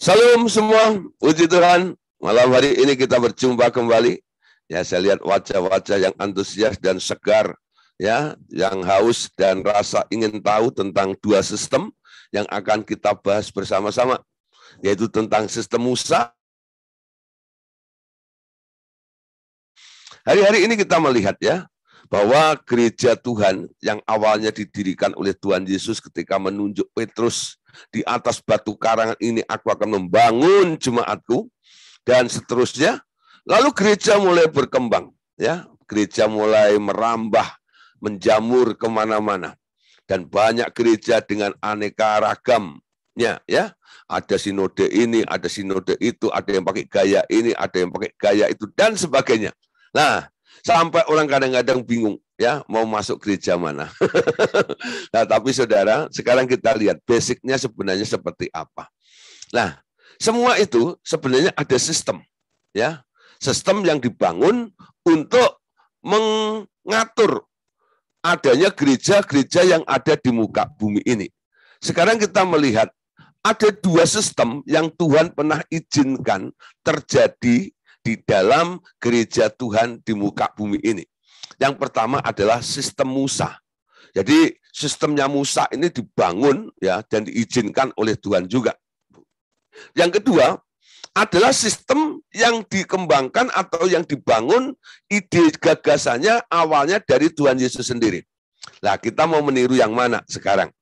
Salam semua, puji Tuhan. Malam hari ini kita berjumpa kembali. Ya, saya lihat wajah-wajah yang antusias dan segar, ya, yang haus dan rasa ingin tahu tentang dua sistem yang akan kita bahas bersama-sama, yaitu tentang sistem Musa. Hari-hari ini kita melihat ya, bahwa gereja Tuhan yang awalnya didirikan oleh Tuhan Yesus ketika menunjuk Petrus di atas batu karang ini, aku akan membangun jemaatku, dan seterusnya. Lalu gereja mulai berkembang, ya, gereja mulai merambah, menjamur kemana-mana, dan banyak gereja dengan aneka ragamnya, ya. Ada sinode ini, ada sinode itu, ada yang pakai gaya ini, ada yang pakai gaya itu, dan sebagainya. Nah, sampai orang kadang-kadang bingung, ya, mau masuk gereja mana. Nah, tapi saudara, sekarang kita lihat basicnya sebenarnya seperti apa. Nah, semua itu sebenarnya ada sistem, ya, sistem yang dibangun untuk mengatur adanya gereja-gereja yang ada di muka bumi ini. Sekarang kita melihat ada dua sistem yang Tuhan pernah izinkan terjadi di dalam gereja Tuhan di muka bumi ini. Yang pertama adalah sistem Musa. Jadi sistemnya Musa ini dibangun, ya, dan diizinkan oleh Tuhan juga. Yang kedua adalah sistem yang dikembangkan atau yang dibangun, ide gagasannya awalnya dari Tuhan Yesus sendiri. Nah, kita mau meniru yang mana sekarang?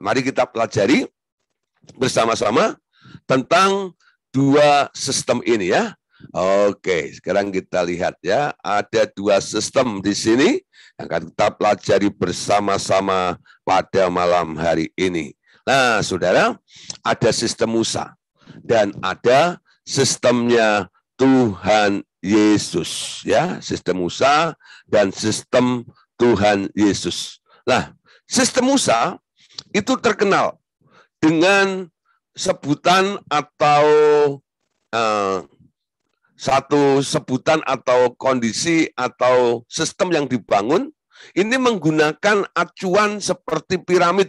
Mari kita pelajari bersama-sama tentang dua sistem ini, ya. Oke, sekarang kita lihat, ya, ada dua sistem di sini yang akan kita pelajari bersama-sama pada malam hari ini. Nah, saudara, ada sistem Musa dan ada sistemnya Tuhan Yesus, ya, sistem Musa dan sistem Tuhan Yesus. Nah, sistem Musa itu terkenal dengan sebutan atau satu sebutan atau kondisi atau sistem yang dibangun ini menggunakan acuan seperti piramid.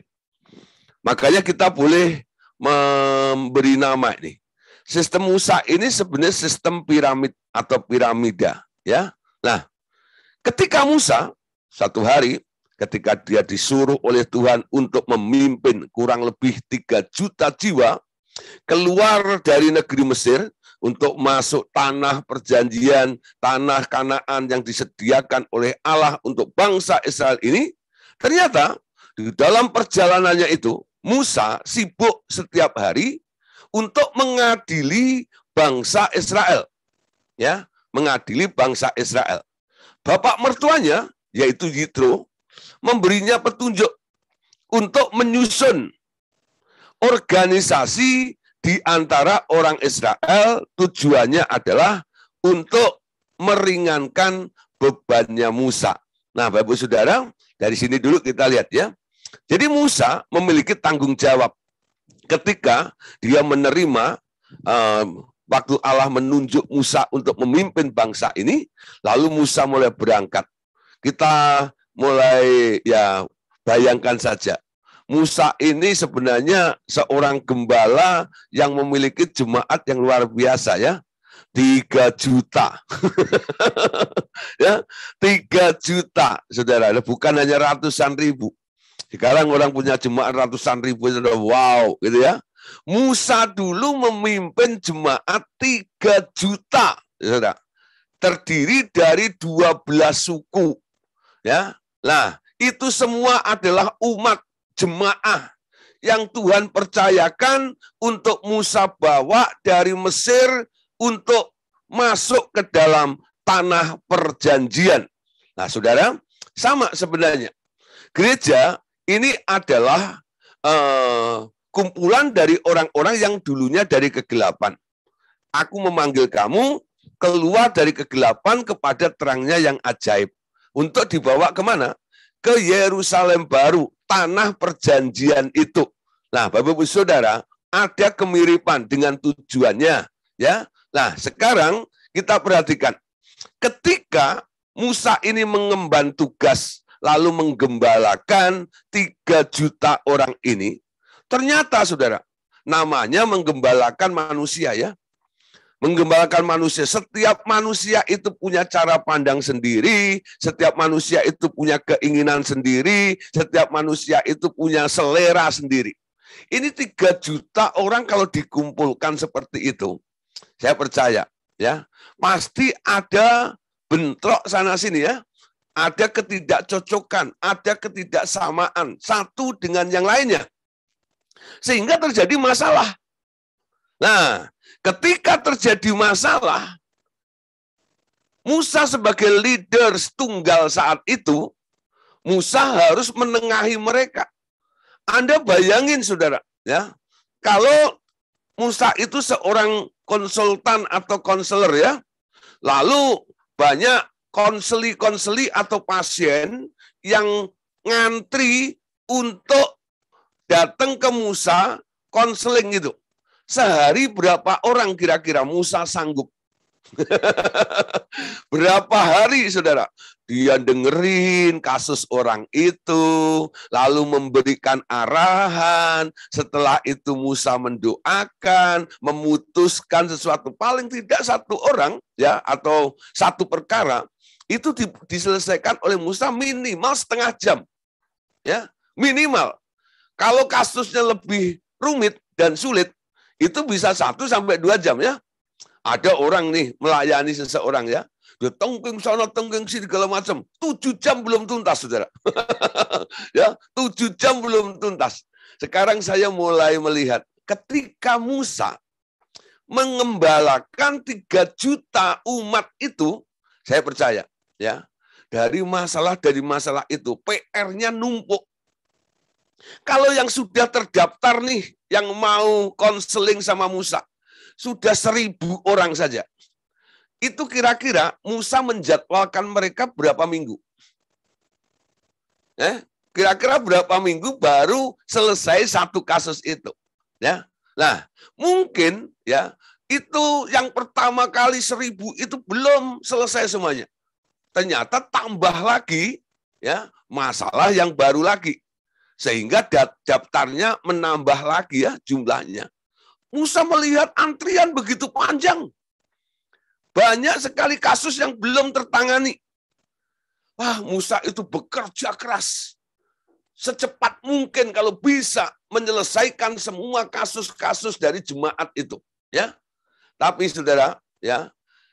Makanya kita boleh memberi nama ini. Sistem Musa ini sebenarnya sistem piramid atau piramida, ya. Nah, ketika Musa satu hari ketika dia disuruh oleh Tuhan untuk memimpin kurang lebih 3 juta jiwa keluar dari negeri Mesir untuk masuk tanah perjanjian, tanah Kanaan yang disediakan oleh Allah untuk bangsa Israel ini, ternyata di dalam perjalanannya itu Musa sibuk setiap hari untuk mengadili bangsa Israel, ya, mengadili bangsa Israel. Bapak mertuanya, yaitu Yitro, memberinya petunjuk untuk menyusun organisasi di antara orang Israel. Tujuannya adalah untuk meringankan bebannya Musa. Nah, Bapak Ibu Saudara, dari sini dulu kita lihat, ya. Jadi Musa memiliki tanggung jawab ketika dia menerima waktu Allah menunjuk Musa untuk memimpin bangsa ini, lalu Musa mulai berangkat. Kita mulai, ya, bayangkan saja. Musa ini sebenarnya seorang gembala yang memiliki jemaat yang luar biasa, ya. 3 juta. Ya, 3 juta, saudara. Bukan hanya ratusan ribu. Sekarang orang punya jemaat ratusan ribu, itu udah wow, gitu ya. Musa dulu memimpin jemaat 3 juta, saudara. Terdiri dari 12 suku, ya. Nah, itu semua adalah umat jemaah yang Tuhan percayakan untuk Musa bawa dari Mesir untuk masuk ke dalam tanah perjanjian. Nah, saudara, sama sebenarnya. Gereja ini adalah kumpulan dari orang-orang yang dulunya dari kegelapan. Aku memanggil kamu keluar dari kegelapan kepada terangnya yang ajaib. Untuk dibawa kemana? Ke Yerusalem baru, tanah perjanjian itu. Nah, Bapak Ibu Saudara, ada kemiripan dengan tujuannya, ya. Nah, sekarang kita perhatikan. Ketika Musa ini mengemban tugas lalu menggembalakan 3 juta orang ini, ternyata, saudara, namanya menggembalakan manusia ya. Menggembalakan manusia. Setiap manusia itu punya cara pandang sendiri, setiap manusia itu punya keinginan sendiri, setiap manusia itu punya selera sendiri. Ini 3 juta orang kalau dikumpulkan seperti itu, saya percaya ya, pasti ada bentrok sana sini ya. Ada ketidakcocokan, ada ketidaksamaan satu dengan yang lainnya. Sehingga terjadi masalah. Nah, ketika terjadi masalah, Musa sebagai leader tunggal saat itu, Musa harus menengahi mereka. Anda bayangin saudara, ya, kalau Musa itu seorang konsultan atau konselor ya, lalu banyak konseli atau pasien yang ngantri untuk datang ke Musa konseling itu. Sehari berapa orang kira-kira Musa sanggup? Berapa hari, saudara? Dia dengerin kasus orang itu, lalu memberikan arahan. Setelah itu Musa mendoakan, memutuskan sesuatu. Paling tidak 1 orang, ya, atau 1 perkara itu diselesaikan oleh Musa minimal setengah jam, ya, minimal. Kalau kasusnya lebih rumit dan sulit, itu bisa 1 sampai 2 jam ya. Ada orang nih melayani seseorang ya, dia tengking sana tengking sini segala macam, 7 jam belum tuntas saudara. Ya, 7 jam belum tuntas. Sekarang saya mulai melihat ketika Musa mengembalakan 3 juta umat itu, saya percaya ya, dari masalah itu PR-nya numpuk. Kalau yang sudah terdaftar nih, yang mau konseling sama Musa, sudah 1000 orang saja. Itu kira-kira Musa menjadwalkan mereka berapa minggu? Kira-kira berapa minggu baru selesai 1 kasus itu? Ya, nah mungkin ya itu yang pertama kali 1000 itu belum selesai semuanya. Ternyata tambah lagi ya masalah yang baru lagi. Sehingga daftarnya menambah lagi ya jumlahnya. Musa melihat antrian begitu panjang. Banyak sekali kasus yang belum tertangani. Wah, Musa itu bekerja keras. Secepat mungkin kalau bisa menyelesaikan semua kasus-kasus dari jemaat itu. Ya, tapi saudara, ya,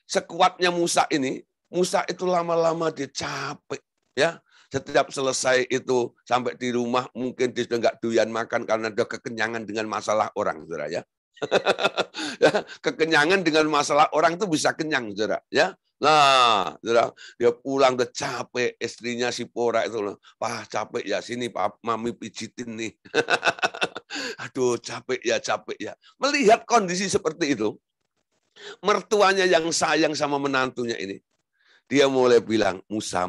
sekuatnya Musa ini, Musa itu lama-lama dia capek. Ya, setiap selesai itu sampai di rumah mungkin dia sudah nggak doyan makan karena ada kekenyangan dengan masalah orang, saudara ya. Ya, kekenyangan dengan masalah orang itu bisa kenyang, saudara ya. Nah, saudara, dia pulang udah capek, istrinya si Pora itu, wah capek ya, sini Pak Mami pijitin nih. Aduh capek ya. Melihat kondisi seperti itu, mertuanya yang sayang sama menantunya ini, dia mulai bilang, Musa,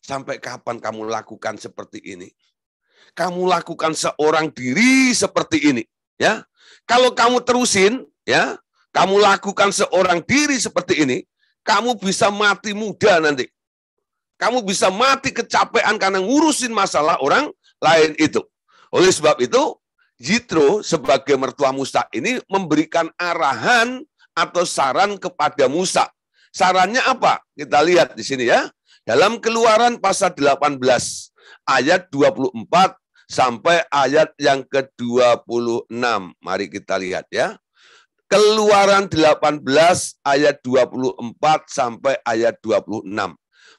sampai kapan kamu lakukan seperti ini? Kamu lakukan seorang diri seperti ini, ya. Kalau kamu terusin, ya, kamu lakukan seorang diri seperti ini, kamu bisa mati muda nanti. Kamu bisa mati kecapean karena ngurusin masalah orang lain itu. Oleh sebab itu, Yitro sebagai mertua Musa ini memberikan arahan atau saran kepada Musa. Sarannya apa? Kita lihat di sini ya. Dalam Keluaran pasal 18 ayat 24 sampai ayat yang ke-26. Mari kita lihat ya. Keluaran 18 ayat 24 sampai ayat 26.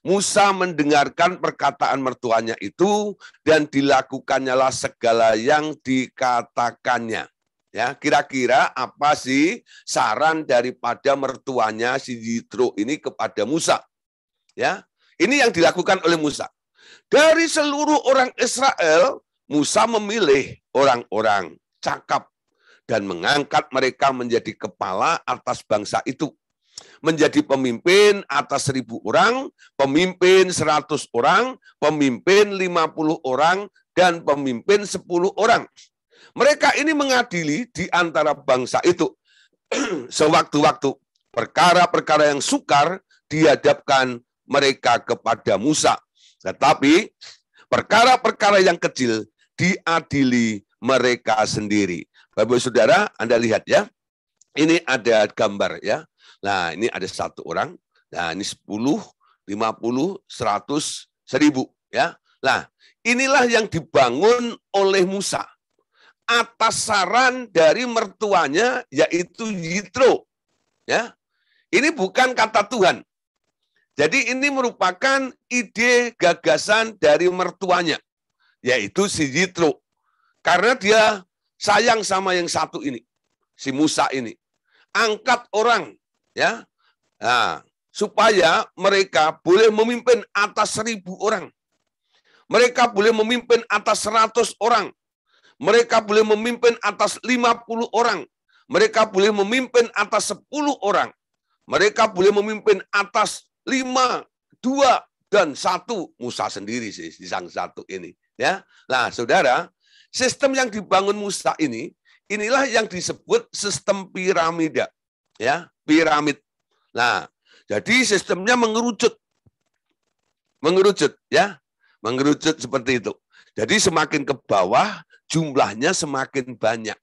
Musa mendengarkan perkataan mertuanya itu dan dilakukannya segala yang dikatakannya. Ya, kira-kira apa sih saran daripada mertuanya si Yitro ini kepada Musa? Ya, ini yang dilakukan oleh Musa. Dari seluruh orang Israel, Musa memilih orang-orang cakap dan mengangkat mereka menjadi kepala atas bangsa itu. Menjadi pemimpin atas 1000 orang, pemimpin 100 orang, pemimpin 50 orang, dan pemimpin 10 orang. Mereka ini mengadili di antara bangsa itu. Sewaktu-waktu perkara-perkara yang sukar dihadapkan mereka kepada Musa. Tetapi perkara-perkara yang kecil diadili mereka sendiri. Bapak Saudara, Anda lihat ya. Ini ada gambar ya. Nah, ini ada satu orang. Nah, ini 10, 50, 100, 1000 ya. Nah, inilah yang dibangun oleh Musa atas saran dari mertuanya, yaitu Yitro. Ya, ini bukan kata Tuhan. Jadi ini merupakan ide gagasan dari mertuanya, yaitu si Yitro. Karena dia sayang sama yang satu ini, si Musa ini. Angkat orang, ya, nah, supaya mereka boleh memimpin atas 1000 orang. Mereka boleh memimpin atas 100 orang. Mereka boleh memimpin atas 50 orang. Mereka boleh memimpin atas 10 orang. Mereka boleh memimpin atas 5, 2, dan 1. Musa sendiri sih, sang satu ini. Ya, nah saudara, sistem yang dibangun Musa ini, inilah yang disebut sistem piramida. Ya, piramid. Nah, jadi sistemnya mengerucut. Mengerucut, ya. Mengerucut seperti itu. Jadi semakin ke bawah, jumlahnya semakin banyak.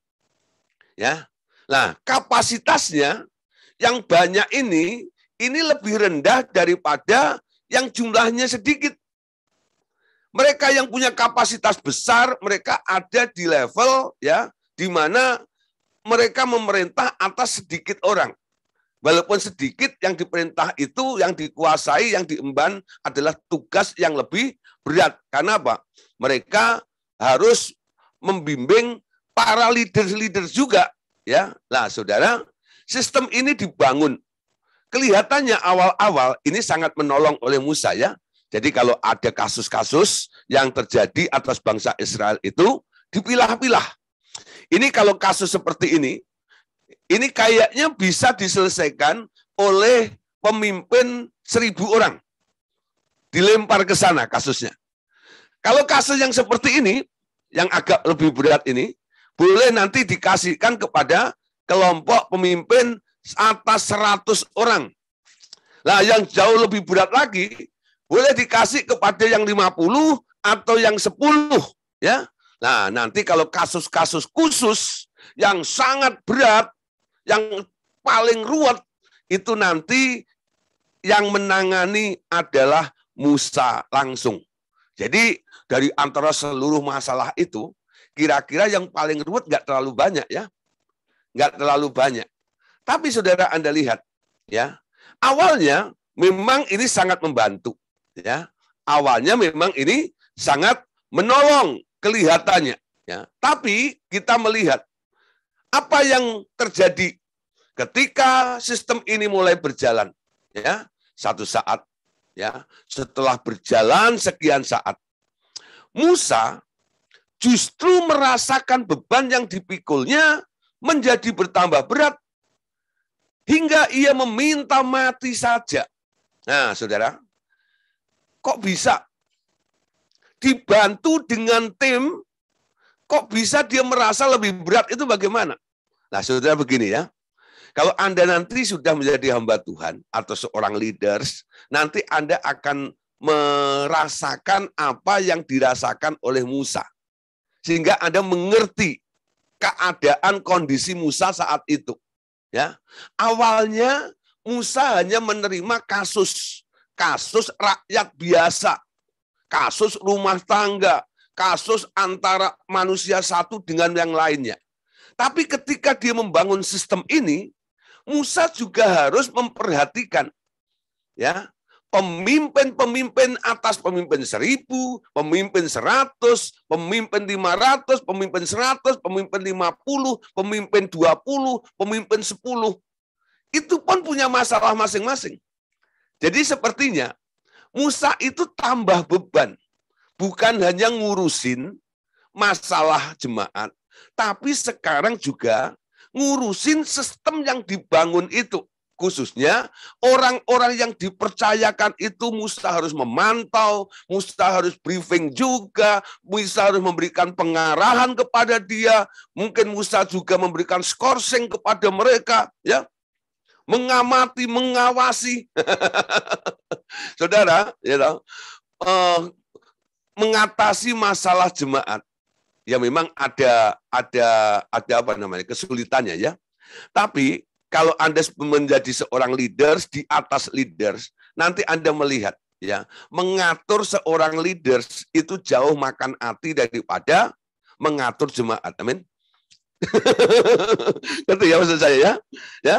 Ya. Nah, kapasitasnya yang banyak ini lebih rendah daripada yang jumlahnya sedikit. Mereka yang punya kapasitas besar, mereka ada di level ya di mana mereka memerintah atas sedikit orang. Walaupun sedikit, yang diperintah itu, yang dikuasai, yang diemban adalah tugas yang lebih berat. Karena apa? Mereka harus membimbing para leader-leader juga. Ya, nah saudara, sistem ini dibangun. Kelihatannya awal-awal ini sangat menolong oleh Musa ya. Jadi kalau ada kasus-kasus yang terjadi atas bangsa Israel itu dipilah-pilah. Ini kalau kasus seperti ini kayaknya bisa diselesaikan oleh pemimpin 1000 orang. Dilempar ke sana kasusnya. Kalau kasus yang seperti ini, yang agak lebih berat ini, boleh nanti dikasihkan kepada kelompok pemimpin atas 100 orang. Nah, yang jauh lebih berat lagi, boleh dikasih kepada yang 50 atau yang 10. Ya. Nah, nanti kalau kasus-kasus khusus yang sangat berat, yang paling ruwet, itu nanti yang menangani adalah Musa langsung. Jadi dari antara seluruh masalah itu, kira-kira yang paling ruwet nggak terlalu banyak ya. Nggak terlalu banyak. Tapi saudara Anda lihat, ya awalnya memang ini sangat membantu. Ya, awalnya memang ini sangat menolong kelihatannya. Ya, tapi kita melihat apa yang terjadi ketika sistem ini mulai berjalan, ya, satu saat, ya, setelah berjalan sekian saat, Musa justru merasakan beban yang dipikulnya menjadi bertambah berat hingga ia meminta mati saja. Nah, saudara, kok bisa dibantu dengan tim? Kok bisa dia merasa lebih berat, itu bagaimana? Nah, saudara begini ya, kalau Anda nanti sudah menjadi hamba Tuhan atau seorang leaders, nanti Anda akan merasakan apa yang dirasakan oleh Musa. Sehingga Anda mengerti keadaan kondisi Musa saat itu. Ya, awalnya Musa hanya menerima kasus rakyat biasa, kasus rumah tangga, kasus antara manusia satu dengan yang lainnya. Tapi ketika dia membangun sistem ini, Musa juga harus memperhatikan ya, pemimpin-pemimpin atas pemimpin 1000, pemimpin 100, pemimpin 500, pemimpin 100, pemimpin 50, pemimpin 20, pemimpin 10. Itu pun punya masalah masing-masing. Jadi sepertinya Musa itu tambah beban. Bukan hanya ngurusin masalah jemaat, tapi sekarang juga ngurusin sistem yang dibangun itu. Khususnya orang-orang yang dipercayakan itu Musa harus memantau, Musa harus briefing juga, Musa harus memberikan pengarahan kepada dia, mungkin Musa juga memberikan skorsing kepada mereka, ya, mengamati, mengawasi. Saudara, you know, mengatasi masalah jemaat Ya memang ada apa namanya kesulitannya ya. Tapi kalau Anda menjadi seorang leaders di atas leaders, nanti Anda melihat ya, mengatur seorang leaders itu jauh makan hati daripada mengatur jemaat. Amin. Ngerti ya maksud saya ya? Ya.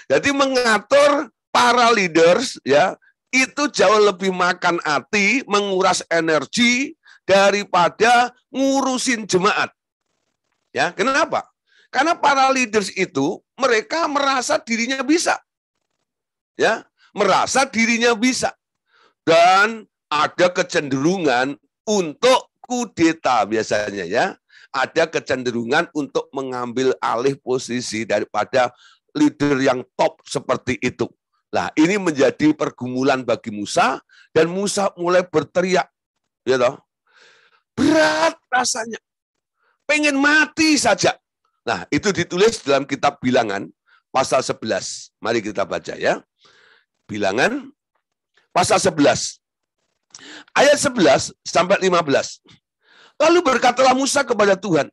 Jadi mengatur para leaders ya, itu jauh lebih makan hati, menguras energi daripada ngurusin jemaat. Ya, kenapa? Karena para leaders itu mereka merasa dirinya bisa. Ya, merasa dirinya bisa. Dan ada kecenderungan untuk kudeta biasanya ya. Ada kecenderungan untuk mengambil alih posisi daripada leader yang top seperti itu. Nah, ini menjadi pergumulan bagi Musa dan Musa mulai berteriak, ya toh. Berat rasanya. Pengen mati saja. Nah, itu ditulis dalam kitab Bilangan pasal 11. Mari kita baca ya. Bilangan pasal 11. Ayat 11 sampai 15. Lalu berkatalah Musa kepada Tuhan,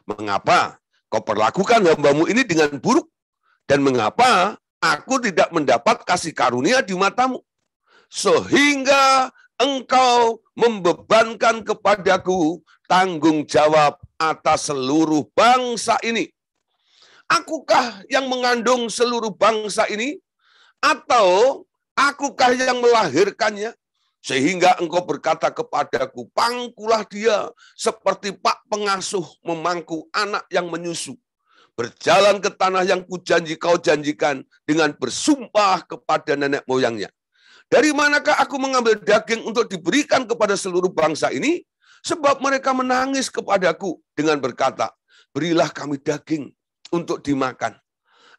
mengapa kau perlakukan hambamu ini dengan buruk? Dan mengapa aku tidak mendapat kasih karunia di matamu? Sehingga engkau membebankan kepadaku tanggung jawab atas seluruh bangsa ini. Akukah yang mengandung seluruh bangsa ini? Atau akukah yang melahirkannya? Sehingga engkau berkata kepadaku, pangkulah dia seperti pak pengasuh memangku anak yang menyusu. Berjalan ke tanah yang kujanji kau janjikan dengan bersumpah kepada nenek moyangnya. Dari manakah aku mengambil daging untuk diberikan kepada seluruh bangsa ini? Sebab mereka menangis kepadaku dengan berkata, berilah kami daging untuk dimakan.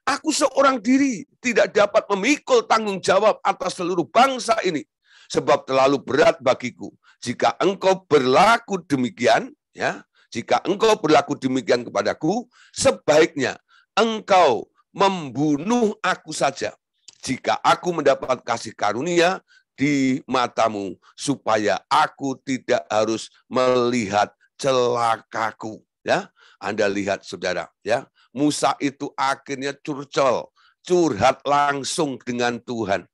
Aku seorang diri tidak dapat memikul tanggung jawab atas seluruh bangsa ini. Sebab terlalu berat bagiku. Jika engkau berlaku demikian, ya, jika engkau berlaku demikian kepadaku, sebaiknya engkau membunuh aku saja. Jika aku mendapat kasih karunia di matamu, supaya aku tidak harus melihat celakaku. Ya, Anda lihat saudara, ya, Musa itu akhirnya curhat langsung dengan Tuhan.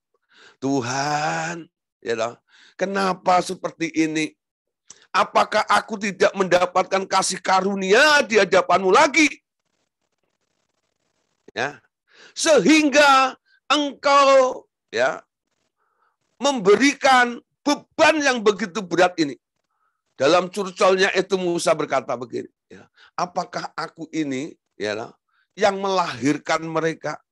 Tuhan, ya, kenapa seperti ini? Apakah aku tidak mendapatkan kasih karunia di hadapanmu lagi? Ya, sehingga engkau ya memberikan beban yang begitu berat ini. Dalam curcolnya itu Musa berkata begini, ya, apakah aku ini ya yang melahirkan mereka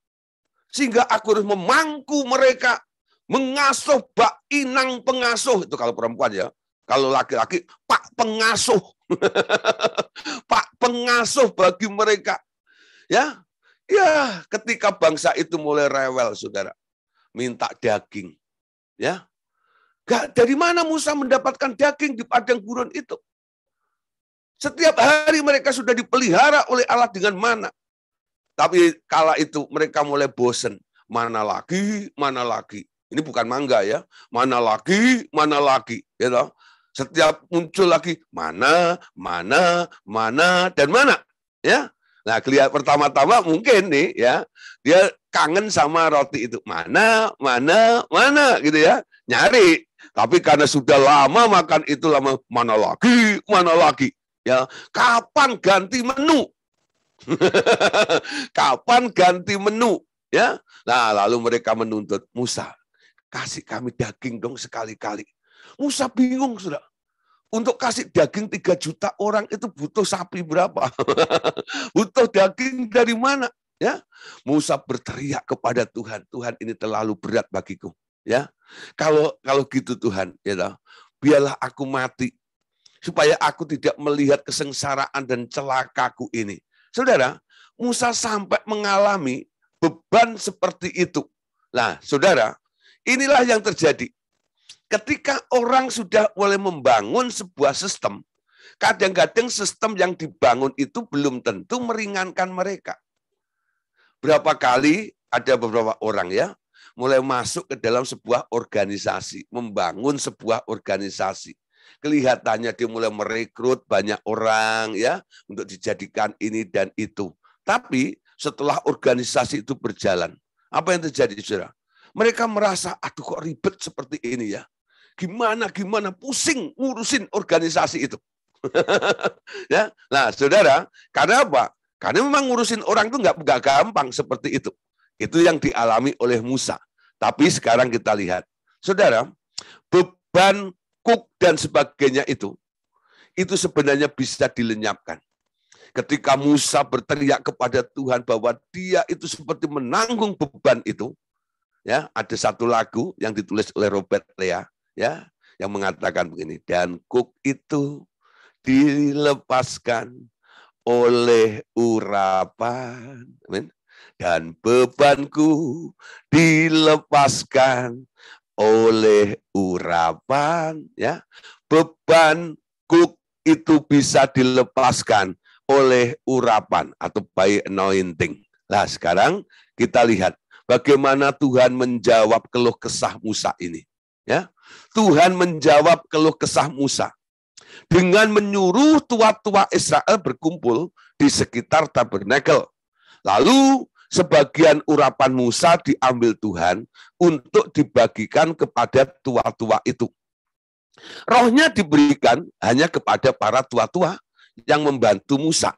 sehingga aku harus memangku mereka, mengasuh bak inang pengasuh, itu kalau perempuan ya. Kalau laki-laki, pak pengasuh. Pak pengasuh bagi mereka. Ya, ya, ketika bangsa itu mulai rewel, saudara, minta daging. Ya, dari mana Musa mendapatkan daging di padang gurun itu? Setiap hari mereka sudah dipelihara oleh Allah dengan mana. Tapi kala itu mereka mulai bosan. Mana lagi, mana lagi. Ini bukan mangga ya. Mana lagi, ya toh. Setiap muncul lagi mana, dan mana, ya. Nah, kelihatan pertama-tama mungkin nih ya, dia kangen sama roti itu. Mana gitu ya. Nyari. Tapi karena sudah lama makan itu lama, mana lagi, ya. Kapan ganti menu? Kapan ganti menu? Ya. Nah, lalu mereka menuntut Musa, kasih kami daging dong sekali-kali. Musa bingung, sudah. Untuk kasih daging 3 juta orang itu butuh sapi berapa? Butuh daging dari mana? Ya, Musa berteriak kepada Tuhan, Tuhan ini terlalu berat bagiku. Ya, kalau gitu Tuhan, ya, biarlah aku mati supaya aku tidak melihat kesengsaraan dan celakaku ini. Saudara, Musa sampai mengalami beban seperti itu. Nah, saudara, inilah yang terjadi. Ketika orang sudah mulai membangun sebuah sistem, kadang-kadang sistem yang dibangun itu belum tentu meringankan mereka. Berapa kali ada beberapa orang ya, mulai masuk ke dalam sebuah organisasi, membangun sebuah organisasi. Kelihatannya dia mulai merekrut banyak orang ya untuk dijadikan ini dan itu. Tapi setelah organisasi itu berjalan, apa yang terjadi, saudara? Mereka merasa, aduh kok ribet seperti ini ya. Gimana pusing ngurusin organisasi itu. Ya, nah saudara, karena apa? Karena memang ngurusin orang itu nggak gampang seperti itu. Itu yang dialami oleh Musa. Tapi sekarang kita lihat, saudara, beban kuk dan sebagainya itu sebenarnya bisa dilenyapkan. Ketika Musa berteriak kepada Tuhan bahwa dia itu seperti menanggung beban itu, ya, ada satu lagu yang ditulis oleh Robert Lea, ya, yang mengatakan begini, dan kuk itu dilepaskan oleh urapan, amin, dan bebanku dilepaskan oleh urapan, ya, beban kuk itu bisa dilepaskan oleh urapan atau by anointing. Nah, sekarang kita lihat bagaimana Tuhan menjawab keluh kesah Musa ini. Ya, Tuhan menjawab keluh kesah Musa dengan menyuruh tua-tua Israel berkumpul di sekitar tabernakel. Lalu sebagian urapan Musa diambil Tuhan untuk dibagikan kepada tua-tua itu. Rohnya diberikan hanya kepada para tua-tua yang membantu Musa,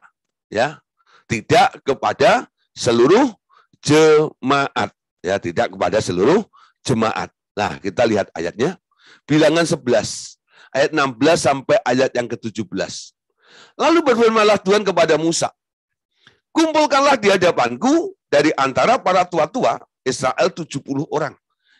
ya, tidak kepada seluruh jemaat, ya, tidak kepada seluruh jemaat. Nah, kita lihat ayatnya, Bilangan 11 ayat 16 sampai ayat yang ke-17. Lalu berfirmanlah Tuhan kepada Musa, kumpulkanlah di hadapanku dari antara para tua-tua Israel 70 orang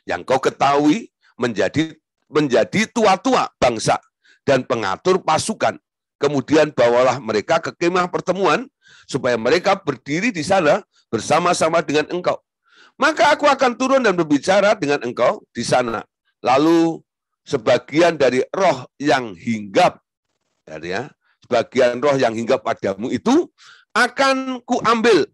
yang kau ketahui menjadi tua-tua bangsa dan pengatur pasukan. Kemudian bawalah mereka ke kemah pertemuan supaya mereka berdiri di sana bersama-sama dengan engkau. Maka aku akan turun dan berbicara dengan engkau di sana. Lalu sebagian dari roh yang hinggap, ya, sebagian roh yang hinggap padamu itu akan kuambil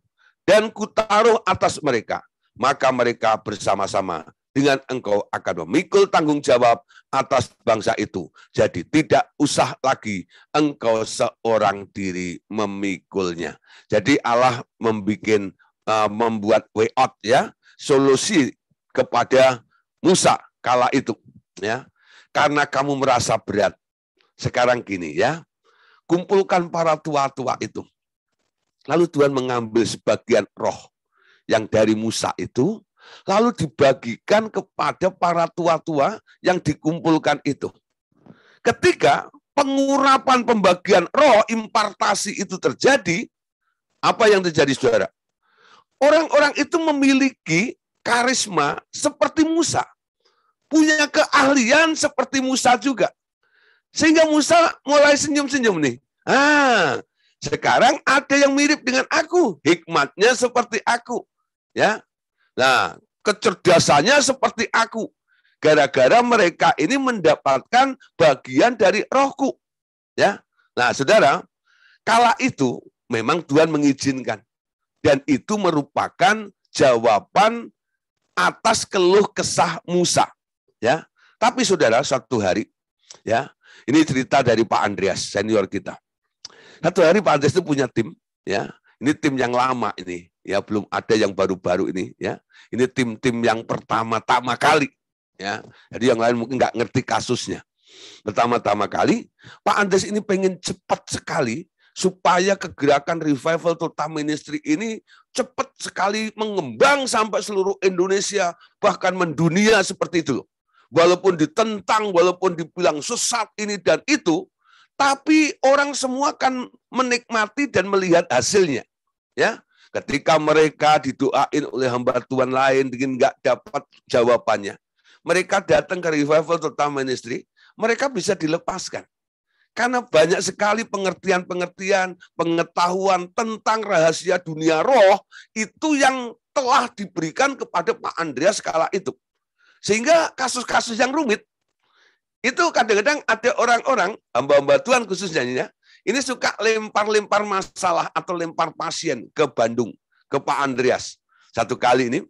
dan kutaruh atas mereka. Maka mereka bersama-sama dengan engkau akan memikul tanggung jawab atas bangsa itu. Jadi tidak usah lagi engkau seorang diri memikulnya. Jadi Allah membuat way out, ya, solusi kepada Musa kala itu, ya. Karena kamu merasa berat. Sekarang gini, ya. Kumpulkan para tua-tua itu. Lalu Tuhan mengambil sebagian roh yang dari Musa itu, lalu dibagikan kepada para tua-tua yang dikumpulkan itu. Ketika pengurapan pembagian roh, impartasi itu terjadi, apa yang terjadi, saudara? Orang-orang itu memiliki karisma seperti Musa. Punya keahlian seperti Musa juga. Sehingga Musa mulai senyum-senyum nih. Sekarang ada yang mirip dengan aku. Hikmatnya seperti aku. Ya, nah, kecerdasannya seperti aku. Gara-gara mereka ini mendapatkan bagian dari rohku. Ya, nah, saudara, kala itu memang Tuhan mengizinkan. Dan itu merupakan jawaban atas keluh kesah Musa. Ya, tapi saudara, suatu hari, ya, ini cerita dari Pak Andreas, senior kita. Satu hari Pak Andreas itu punya tim, ya. Ini tim yang lama ini, ya, belum ada yang baru-baru ini, ya. Ini tim-tim yang pertama-tama kali, ya. Jadi yang lain mungkin nggak ngerti kasusnya. Pertama-tama kali, Pak Andreas ini pengen cepat sekali supaya kegerakan revival total ministry ini cepat sekali mengembang sampai seluruh Indonesia, bahkan mendunia seperti itu. Walaupun ditentang, walaupun dibilang sesat ini dan itu, tapi orang semua kan menikmati dan melihat hasilnya. Ya, ketika mereka didoain oleh hamba Tuhan lain dengan nggak dapat jawabannya, mereka datang ke revival total ministry, mereka bisa dilepaskan. Karena banyak sekali pengertian-pengertian, pengetahuan tentang rahasia dunia roh itu yang telah diberikan kepada Pak Andreas kala itu. Sehingga kasus-kasus yang rumit, itu kadang-kadang ada orang-orang, hamba-hamba Tuhan khususnya, ya, ini suka lempar-lempar masalah atau lempar pasien ke Bandung, ke Pak Andreas. Satu kali ini,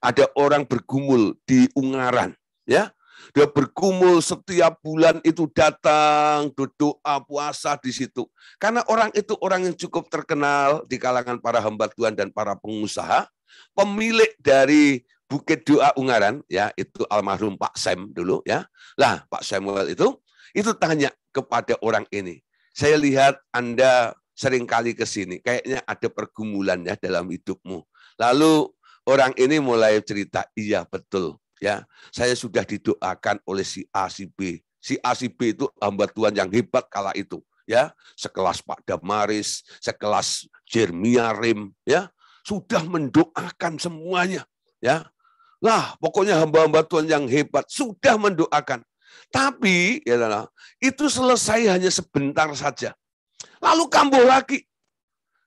ada orang bergumul di Ungaran, ya. Dia bergumul setiap bulan itu datang, berdoa, puasa di situ. Karena orang itu orang yang cukup terkenal di kalangan para hamba Tuhan dan para pengusaha. Pemilik dari Bukit Doa Ungaran, ya itu almarhum Pak Sam dulu, ya. Lah Pak Samuel itu tanya kepada orang ini. Saya lihat Anda sering kali ke sini, kayaknya ada pergumulan ya dalam hidupmu. Lalu orang ini mulai cerita, iya betul. Ya, saya sudah didoakan oleh si A, si B. Si A, si B itu hamba Tuhan yang hebat kala itu, ya, sekelas Pak Damaris, sekelas Jeremia Rim, ya, sudah mendoakan semuanya, ya. Lah, pokoknya hamba-hamba Tuhan yang hebat sudah mendoakan. Tapi, ya, itu selesai hanya sebentar saja. Lalu kambuh lagi.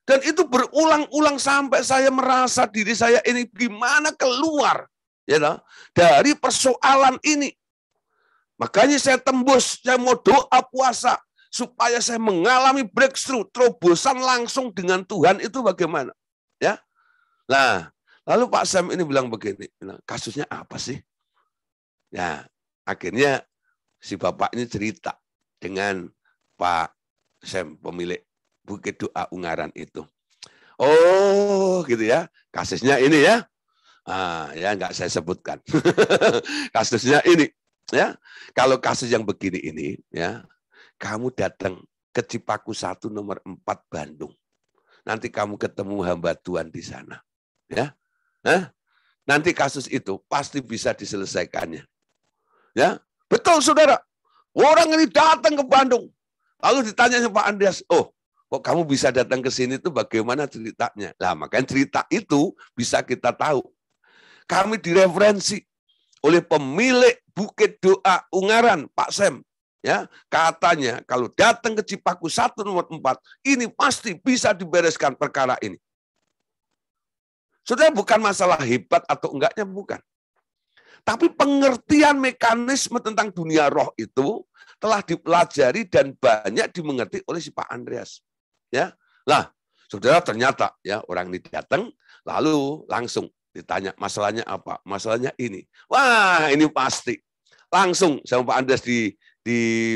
Dan itu berulang-ulang sampai saya merasa diri saya ini gimana keluar, ya, dari persoalan ini. Makanya saya tembus, saya mau doa puasa supaya saya mengalami breakthrough, terobosan langsung dengan Tuhan itu bagaimana, ya. Nah, lalu Pak Sam ini bilang begini, kasusnya apa sih? Ya, akhirnya si bapak ini cerita dengan Pak Sam, pemilik Bukit Doa Ungaran itu. Oh, gitu ya. Kasusnya ini ya. Ya nggak saya sebutkan. Kasusnya ini, ya. Kalau kasus yang begini ini, ya, kamu datang ke Cipaku 1 nomor 4 Bandung. Nanti kamu ketemu hamba Tuhan di sana, ya. Nanti kasus itu pasti bisa diselesaikannya. Ya, betul saudara. Orang ini datang ke Bandung. Lalu ditanya sama Pak Andreas, oh, kok kamu bisa datang ke sini itu bagaimana ceritanya? Nah, makanya cerita itu bisa kita tahu. Kami direferensi oleh pemilik Bukit Doa Ungaran, Pak Sam. Ya, katanya kalau datang ke Cipaku 1 nomor 4, ini pasti bisa dibereskan perkara ini. Saudara, bukan masalah hebat atau enggaknya, bukan. Tapi pengertian mekanisme tentang dunia roh itu telah dipelajari dan banyak dimengerti oleh si Pak Andreas. Ya, lah, saudara, ternyata ya orang ini datang lalu langsung ditanya masalahnya apa? Masalahnya ini. Wah, ini pasti langsung sama Pak Andreas di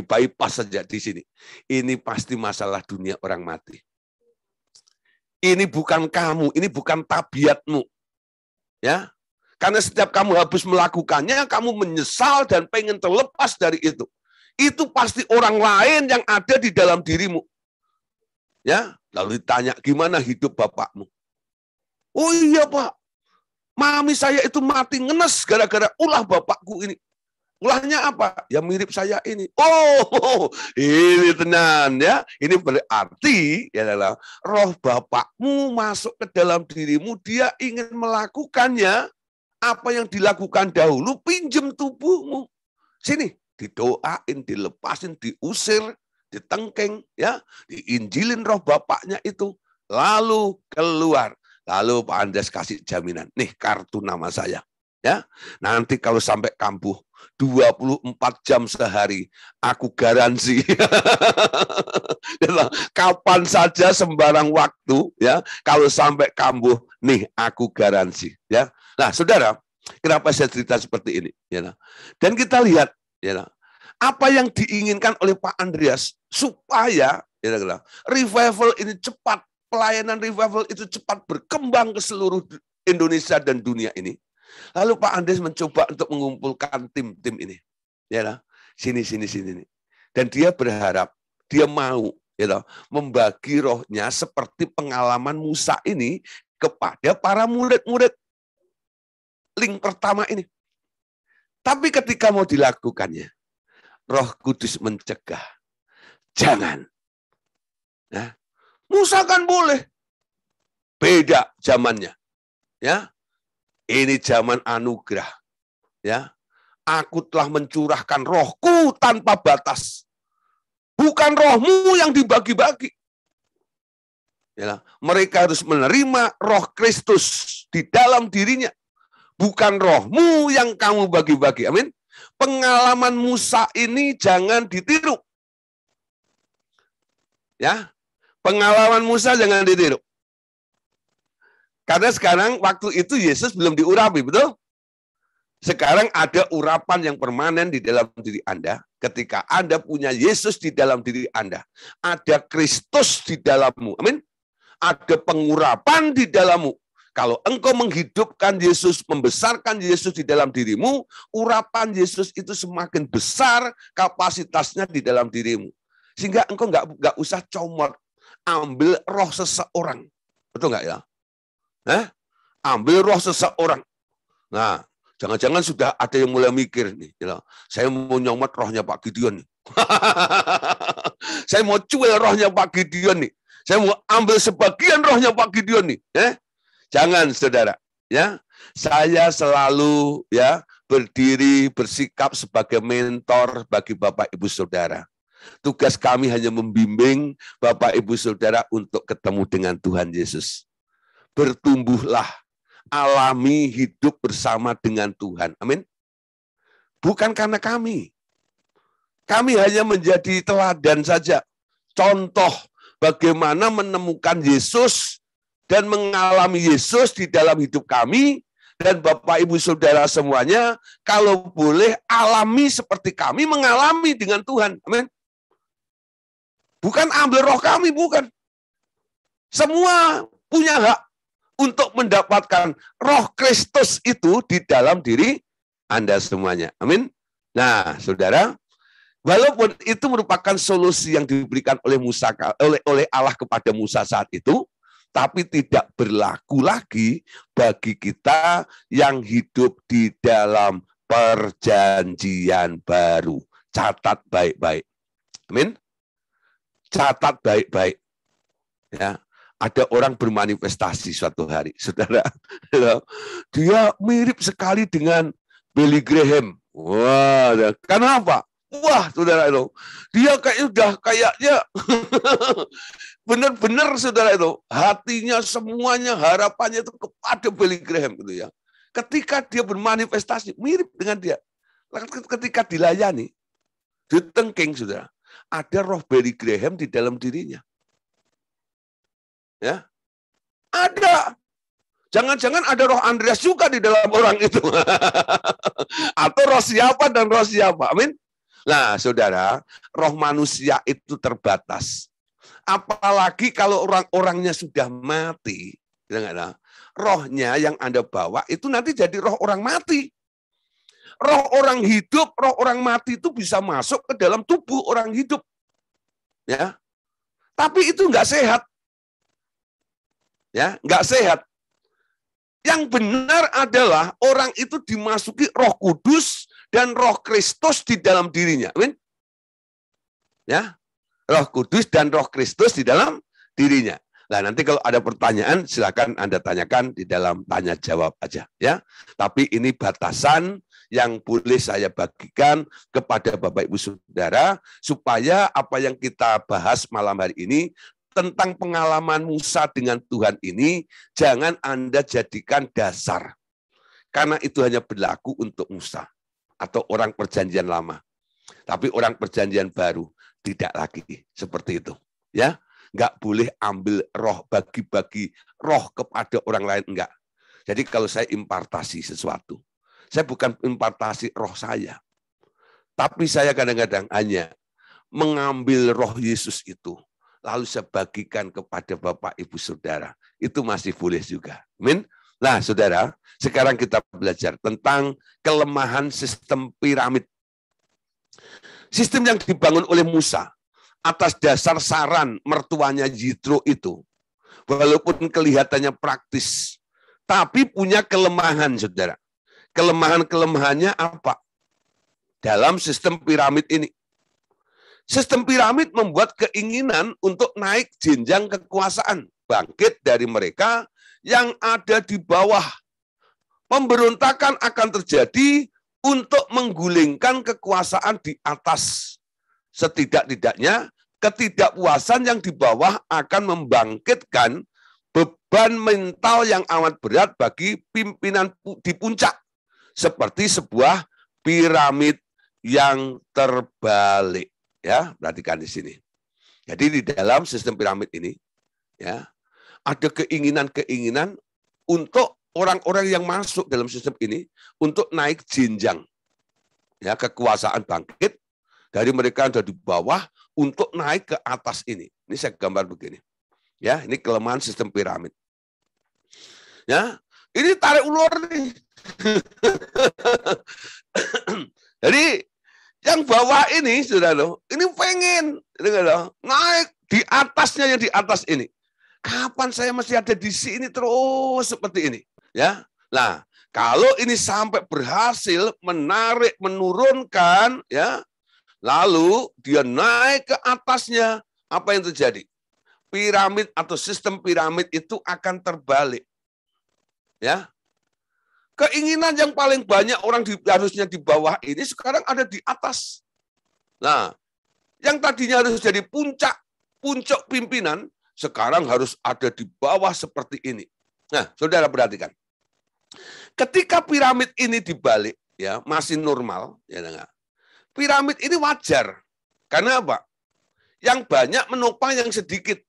bypass saja di sini. Ini pasti masalah dunia orang mati. Ini bukan kamu, ini bukan tabiatmu. Ya. Karena setiap kamu habis melakukannya, kamu menyesal dan pengen terlepas dari itu. Itu pasti orang lain yang ada di dalam dirimu. Ya, lalu ditanya, gimana hidup bapakmu? Oh iya Pak, mami saya itu mati ngenes gara-gara ulah bapakku ini. Ulahnya apa? Ya mirip saya ini. Oh, ini tenan ya. Ini berarti ya adalah roh bapakmu masuk ke dalam dirimu, dia ingin melakukannya. Apa yang dilakukan dahulu, pinjem tubuhmu. Sini, didoain, dilepasin, diusir, ditengkeng, ya, diinjilin roh bapaknya itu. Lalu keluar. Lalu Pak Andreas kasih jaminan. Nih kartu nama saya. Ya, nanti kalau sampai kambuh 24 jam sehari, aku garansi. Kapan saja sembarang waktu, ya, kalau sampai kambuh, nih aku garansi, ya. Nah, saudara, kenapa saya cerita seperti ini? Ya, dan kita lihat, ya, apa yang diinginkan oleh Pak Andreas supaya ya, revival ini cepat, pelayanan revival itu cepat berkembang ke seluruh Indonesia dan dunia ini. Lalu Pak Andreas mencoba untuk mengumpulkan tim-tim ini, ya, sini. Dan dia berharap, dia mau, ya, membagi rohnya seperti pengalaman Musa ini kepada para murid-murid link pertama ini. Tapi ketika mau dilakukannya, Roh Kudus mencegah. Jangan. Nah, Musa kan boleh. Beda zamannya. Ya. Ini zaman anugerah. Ya. Aku telah mencurahkan rohku tanpa batas. Bukan rohmu yang dibagi-bagi. Ya. Mereka harus menerima roh Kristus di dalam dirinya. Bukan rohmu yang kamu bagi-bagi. Amin. Pengalaman Musa ini jangan ditiru. Ya. Pengalaman Musa jangan ditiru. Karena sekarang waktu itu Yesus belum diurapi, betul? Sekarang ada urapan yang permanen di dalam diri Anda. Ketika Anda punya Yesus di dalam diri Anda. Ada Kristus di dalammu. Amin. Ada pengurapan di dalammu. Kalau engkau menghidupkan Yesus, membesarkan Yesus di dalam dirimu, urapan Yesus itu semakin besar kapasitasnya di dalam dirimu. Sehingga engkau nggak usah comot, ambil roh seseorang. Betul nggak ya? Ambil roh seseorang. Nah, jangan-jangan sudah ada yang mulai mikir nih, saya mau nyomot rohnya Pak Gideon nih. Saya mau cuel rohnya Pak Gideon nih. Saya mau ambil sebagian rohnya Pak Gideon nih. Jangan, saudara. Ya, saya selalu berdiri bersikap sebagai mentor bagi Bapak Ibu Saudara. Tugas kami hanya membimbing Bapak Ibu Saudara untuk ketemu dengan Tuhan Yesus. Bertumbuhlah, alami hidup bersama dengan Tuhan. Amin. Bukan karena kami. Kami hanya menjadi teladan saja. Contoh bagaimana menemukan Yesus dan mengalami Yesus di dalam hidup kami. Dan Bapak Ibu Saudara semuanya, kalau boleh alami seperti kami mengalami dengan Tuhan. Amin. Bukan ambil roh kami, bukan. Semua punya hak untuk mendapatkan roh Kristus itu di dalam diri Anda semuanya. Amin. Nah, saudara, walaupun itu merupakan solusi yang diberikan oleh Allah kepada Musa saat itu, tapi tidak berlaku lagi bagi kita yang hidup di dalam perjanjian baru. Catat baik-baik. Amin. Catat baik-baik. Ya. Ada orang bermanifestasi suatu hari, saudara. Dia mirip sekali dengan Billy Graham. Wah, kenapa? Wah, saudara itu, dia kayaknya benar-benar, saudara itu, hatinya semuanya harapannya itu kepada Billy Graham gitu ya. Ketika dia bermanifestasi mirip dengan dia, ketika dilayani, ditengking, saudara, ada roh Billy Graham di dalam dirinya. Ya, ada. Jangan-jangan ada roh Andreas juga di dalam orang itu. Atau roh siapa dan roh siapa. Amin. Nah, saudara, roh manusia itu terbatas. Apalagi kalau orang-orangnya sudah mati. Rohnya yang Anda bawa itu nanti jadi roh orang mati. Roh orang hidup, roh orang mati itu bisa masuk ke dalam tubuh orang hidup. Ya, tapi itu nggak sehat. Ya, nggak sehat. Yang benar adalah orang itu dimasuki Roh Kudus dan Roh Kristus di dalam dirinya. Amin. Ya, Roh Kudus dan Roh Kristus di dalam dirinya. Nah, nanti kalau ada pertanyaan silakan Anda tanyakan di dalam tanya jawab aja, ya. Tapi ini batasan yang boleh saya bagikan kepada Bapak Ibu Saudara supaya apa yang kita bahas malam hari ini tentang pengalaman Musa dengan Tuhan ini, jangan Anda jadikan dasar. Karena itu hanya berlaku untuk Musa atau orang perjanjian lama. Tapi orang perjanjian baru tidak lagi seperti itu. Ya, nggak boleh ambil roh, bagi-bagi roh kepada orang lain, enggak. Jadi kalau saya impartasi sesuatu, saya bukan impartasi roh saya. Tapi saya kadang-kadang hanya mengambil roh Yesus itu, lalu saya bagikan kepada Bapak Ibu Saudara. Itu masih boleh juga. Amin. Nah, saudara, sekarang kita belajar tentang kelemahan sistem piramid. Sistem yang dibangun oleh Musa atas dasar saran mertuanya Yitro itu, walaupun kelihatannya praktis, tapi punya kelemahan, saudara. Kelemahan-kelemahannya apa? Dalam sistem piramid ini. Sistem piramid membuat keinginan untuk naik jenjang kekuasaan, bangkit dari mereka yang ada di bawah. Pemberontakan akan terjadi untuk menggulingkan kekuasaan di atas. Setidak-tidaknya ketidakpuasan yang di bawah akan membangkitkan beban mental yang amat berat bagi pimpinan di puncak. Seperti sebuah piramid yang terbalik. Ya, perhatikan di sini. Jadi di dalam sistem piramid ini, ya, ada keinginan-keinginan untuk orang-orang yang masuk dalam sistem ini untuk naik jenjang. Ya, kekuasaan bangkit dari mereka yang ada di bawah untuk naik ke atas ini. Ini saya gambar begini. Ya, ini kelemahan sistem piramid. Ya, ini tarik ulur nih. Jadi yang bawah ini, saudara, ini pengen naik di atasnya yang di atas ini. Kapan saya masih ada di sini terus seperti ini? Ya, nah kalau ini sampai berhasil menarik, menurunkan, ya, lalu dia naik ke atasnya, apa yang terjadi? Piramid atau sistem piramid itu akan terbalik. Ya, keinginan yang paling banyak orang harusnya di bawah ini sekarang ada di atas. Nah, yang tadinya harus jadi puncak pimpinan, sekarang harus ada di bawah seperti ini. Nah, saudara perhatikan. Ketika piramid ini dibalik, ya masih normal, ya enggak? Piramid ini wajar. Karena apa? Yang banyak menopang yang sedikit.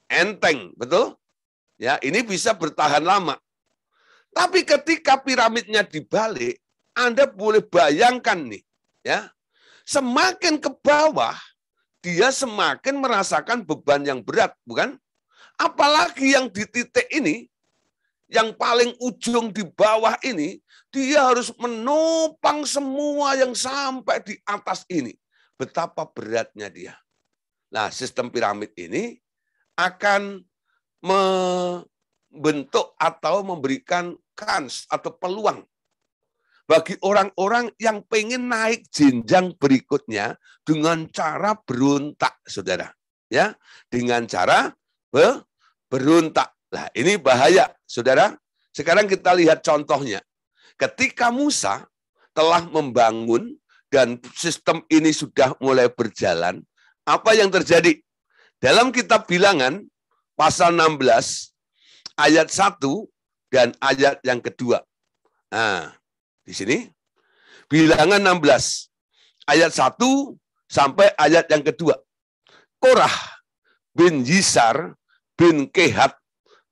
Enteng, betul? Ya, ini bisa bertahan lama. Tapi ketika piramidnya dibalik, Anda boleh bayangkan nih, ya. Semakin ke bawah, dia semakin merasakan beban yang berat, bukan? Apalagi yang di titik ini, yang paling ujung di bawah ini, dia harus menopang semua yang sampai di atas ini. Betapa beratnya dia. Nah, sistem piramid ini akan membentuk atau memberikan kans atau peluang bagi orang-orang yang pengen naik jenjang berikutnya dengan cara berontak, saudara. Ya, dengan cara berontak. Nah, ini bahaya, saudara. Sekarang kita lihat contohnya. Ketika Musa telah membangun dan sistem ini sudah mulai berjalan, apa yang terjadi? Dalam kitab Bilangan, pasal 16, ayat 1 dan ayat yang kedua. Nah, di sini, Bilangan 16, ayat 1 sampai ayat yang kedua. Korah bin Yisar bin Kehat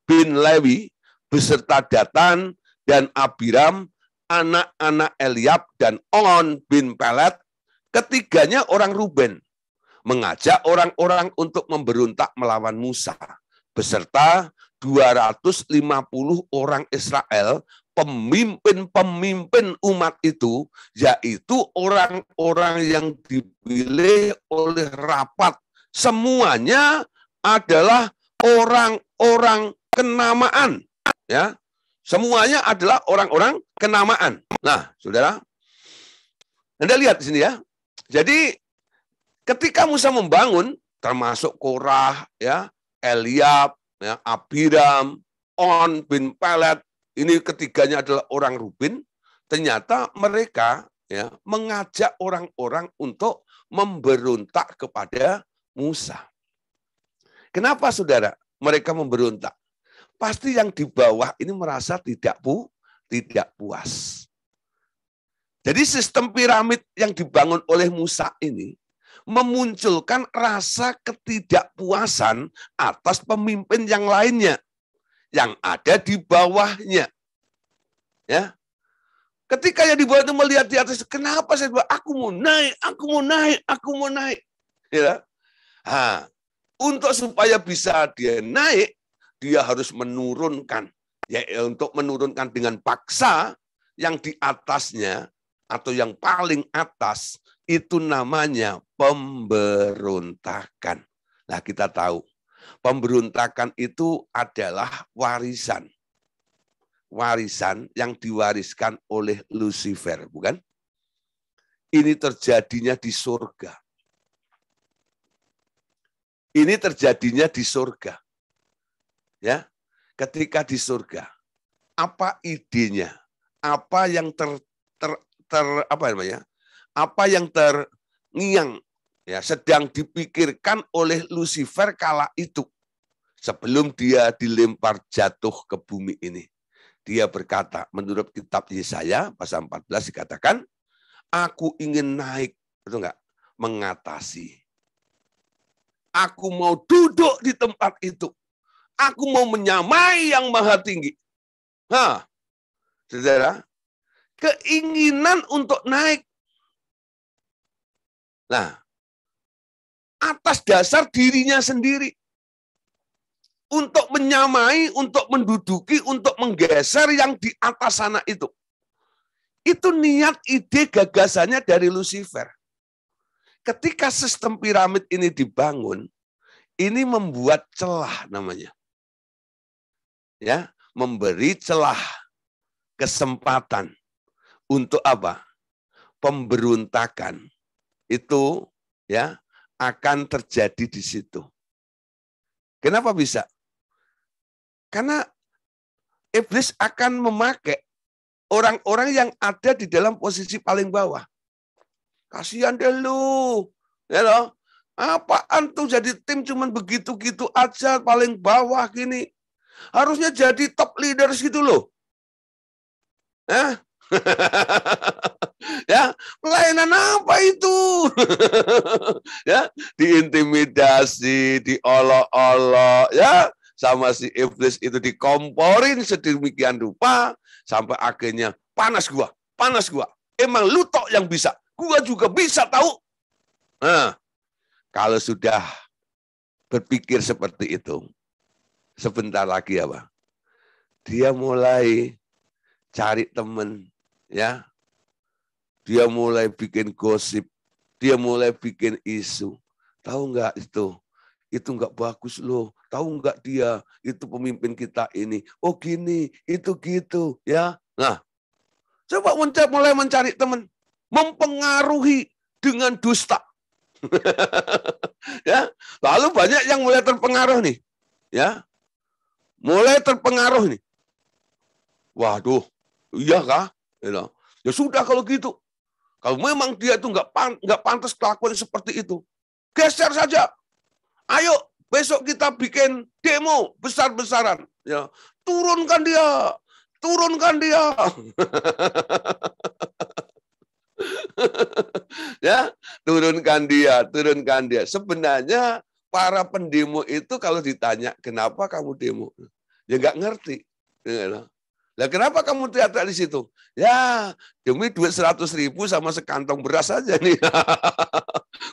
bin Lewi beserta Datan dan Abiram, anak-anak Eliab dan On bin Pelet, ketiganya orang Ruben, mengajak orang-orang untuk memberontak melawan Musa, beserta 250 orang Israel, pemimpin-pemimpin umat itu, yaitu orang-orang yang dipilih oleh rapat. Semuanya adalah orang-orang kenamaan, ya. Semuanya adalah orang-orang kenamaan. Nah, saudara, Anda lihat di sini ya. Jadi ketika Musa membangun, termasuk Korah, ya, Eliab, ya, Abiram, On bin Pelet, ini ketiganya adalah orang Ruben. Ternyata mereka, ya, mengajak orang-orang untuk memberontak kepada Musa. Kenapa, saudara, mereka memberontak? Pasti yang di bawah ini merasa tidak puas. Jadi sistem piramid yang dibangun oleh Musa ini memunculkan rasa ketidakpuasan atas pemimpin yang lainnya yang ada di bawahnya. Ya. Ketika yang di bawah itu melihat di atas, kenapa saya bilang, aku mau naik, aku mau naik, aku mau naik. Ya. Nah, untuk supaya bisa dia naik, dia harus menurunkan. Ya, untuk menurunkan dengan paksa yang di atasnya atau yang paling atas, itu namanya pemberontakan. Nah, kita tahu, pemberontakan itu adalah warisan. Warisan yang diwariskan oleh Lucifer, bukan? Ini terjadinya di surga. Ini terjadinya di surga. Ya, ketika di surga, apa idenya? Apa yang apa yang terngiang, ya, sedang dipikirkan oleh Lucifer kala itu sebelum dia dilempar jatuh ke bumi ini. Dia berkata, menurut kitab Yesaya pasal 14 dikatakan, aku ingin naik, betul enggak? Mengatasi. Aku mau duduk di tempat itu. Aku mau menyamai yang maha tinggi. Nah, Saudara, keinginan untuk naik. Nah, atas dasar dirinya sendiri. Untuk menyamai, untuk menduduki, untuk menggeser yang di atas sana itu. Itu niat, ide, gagasannya dari Lucifer. Ketika sistem piramid ini dibangun, ini membuat celah namanya. Ya, memberi celah, kesempatan untuk apa? Pemberontakan. Itu ya akan terjadi di situ. Kenapa bisa? Karena iblis akan memakai orang-orang yang ada di dalam posisi paling bawah. Kasihan deh lu. Ya loh. Apaan tuh jadi tim cuman begitu-gitu aja paling bawah gini. Harusnya jadi top leaders gitu loh. Ya, pelayanan apa itu? Ya, diintimidasi, diolok-olok, ya, sama si iblis itu dikomporin sedemikian rupa sampai akhirnya panas gua. Emang lu tok yang bisa, gua juga bisa tahu. Nah, kalau sudah berpikir seperti itu, sebentar lagi apa? Dia mulai cari teman, ya. Dia mulai bikin gosip, dia mulai bikin isu. Tahu nggak itu? Itu nggak bagus loh. Tahu nggak dia? Itu pemimpin kita ini. Oh gini, itu gitu, ya. Nah, coba mulai mencari teman, mempengaruhi dengan dusta. Ya, lalu banyak yang mulai terpengaruh nih, ya. Mulai terpengaruh nih. Waduh, iya kah? Ya sudah kalau gitu. Kalau memang dia itu nggak pantas kelakuan seperti itu, geser saja. Ayo besok kita bikin demo besar-besaran. Ya, turunkan dia. Ya, turunkan dia. Sebenarnya para pendemo itu kalau ditanya kenapa kamu demo, ya nggak ngerti. Lah kenapa kamu teriak di situ? Ya, demi duit 100.000 sama sekantong beras aja nih.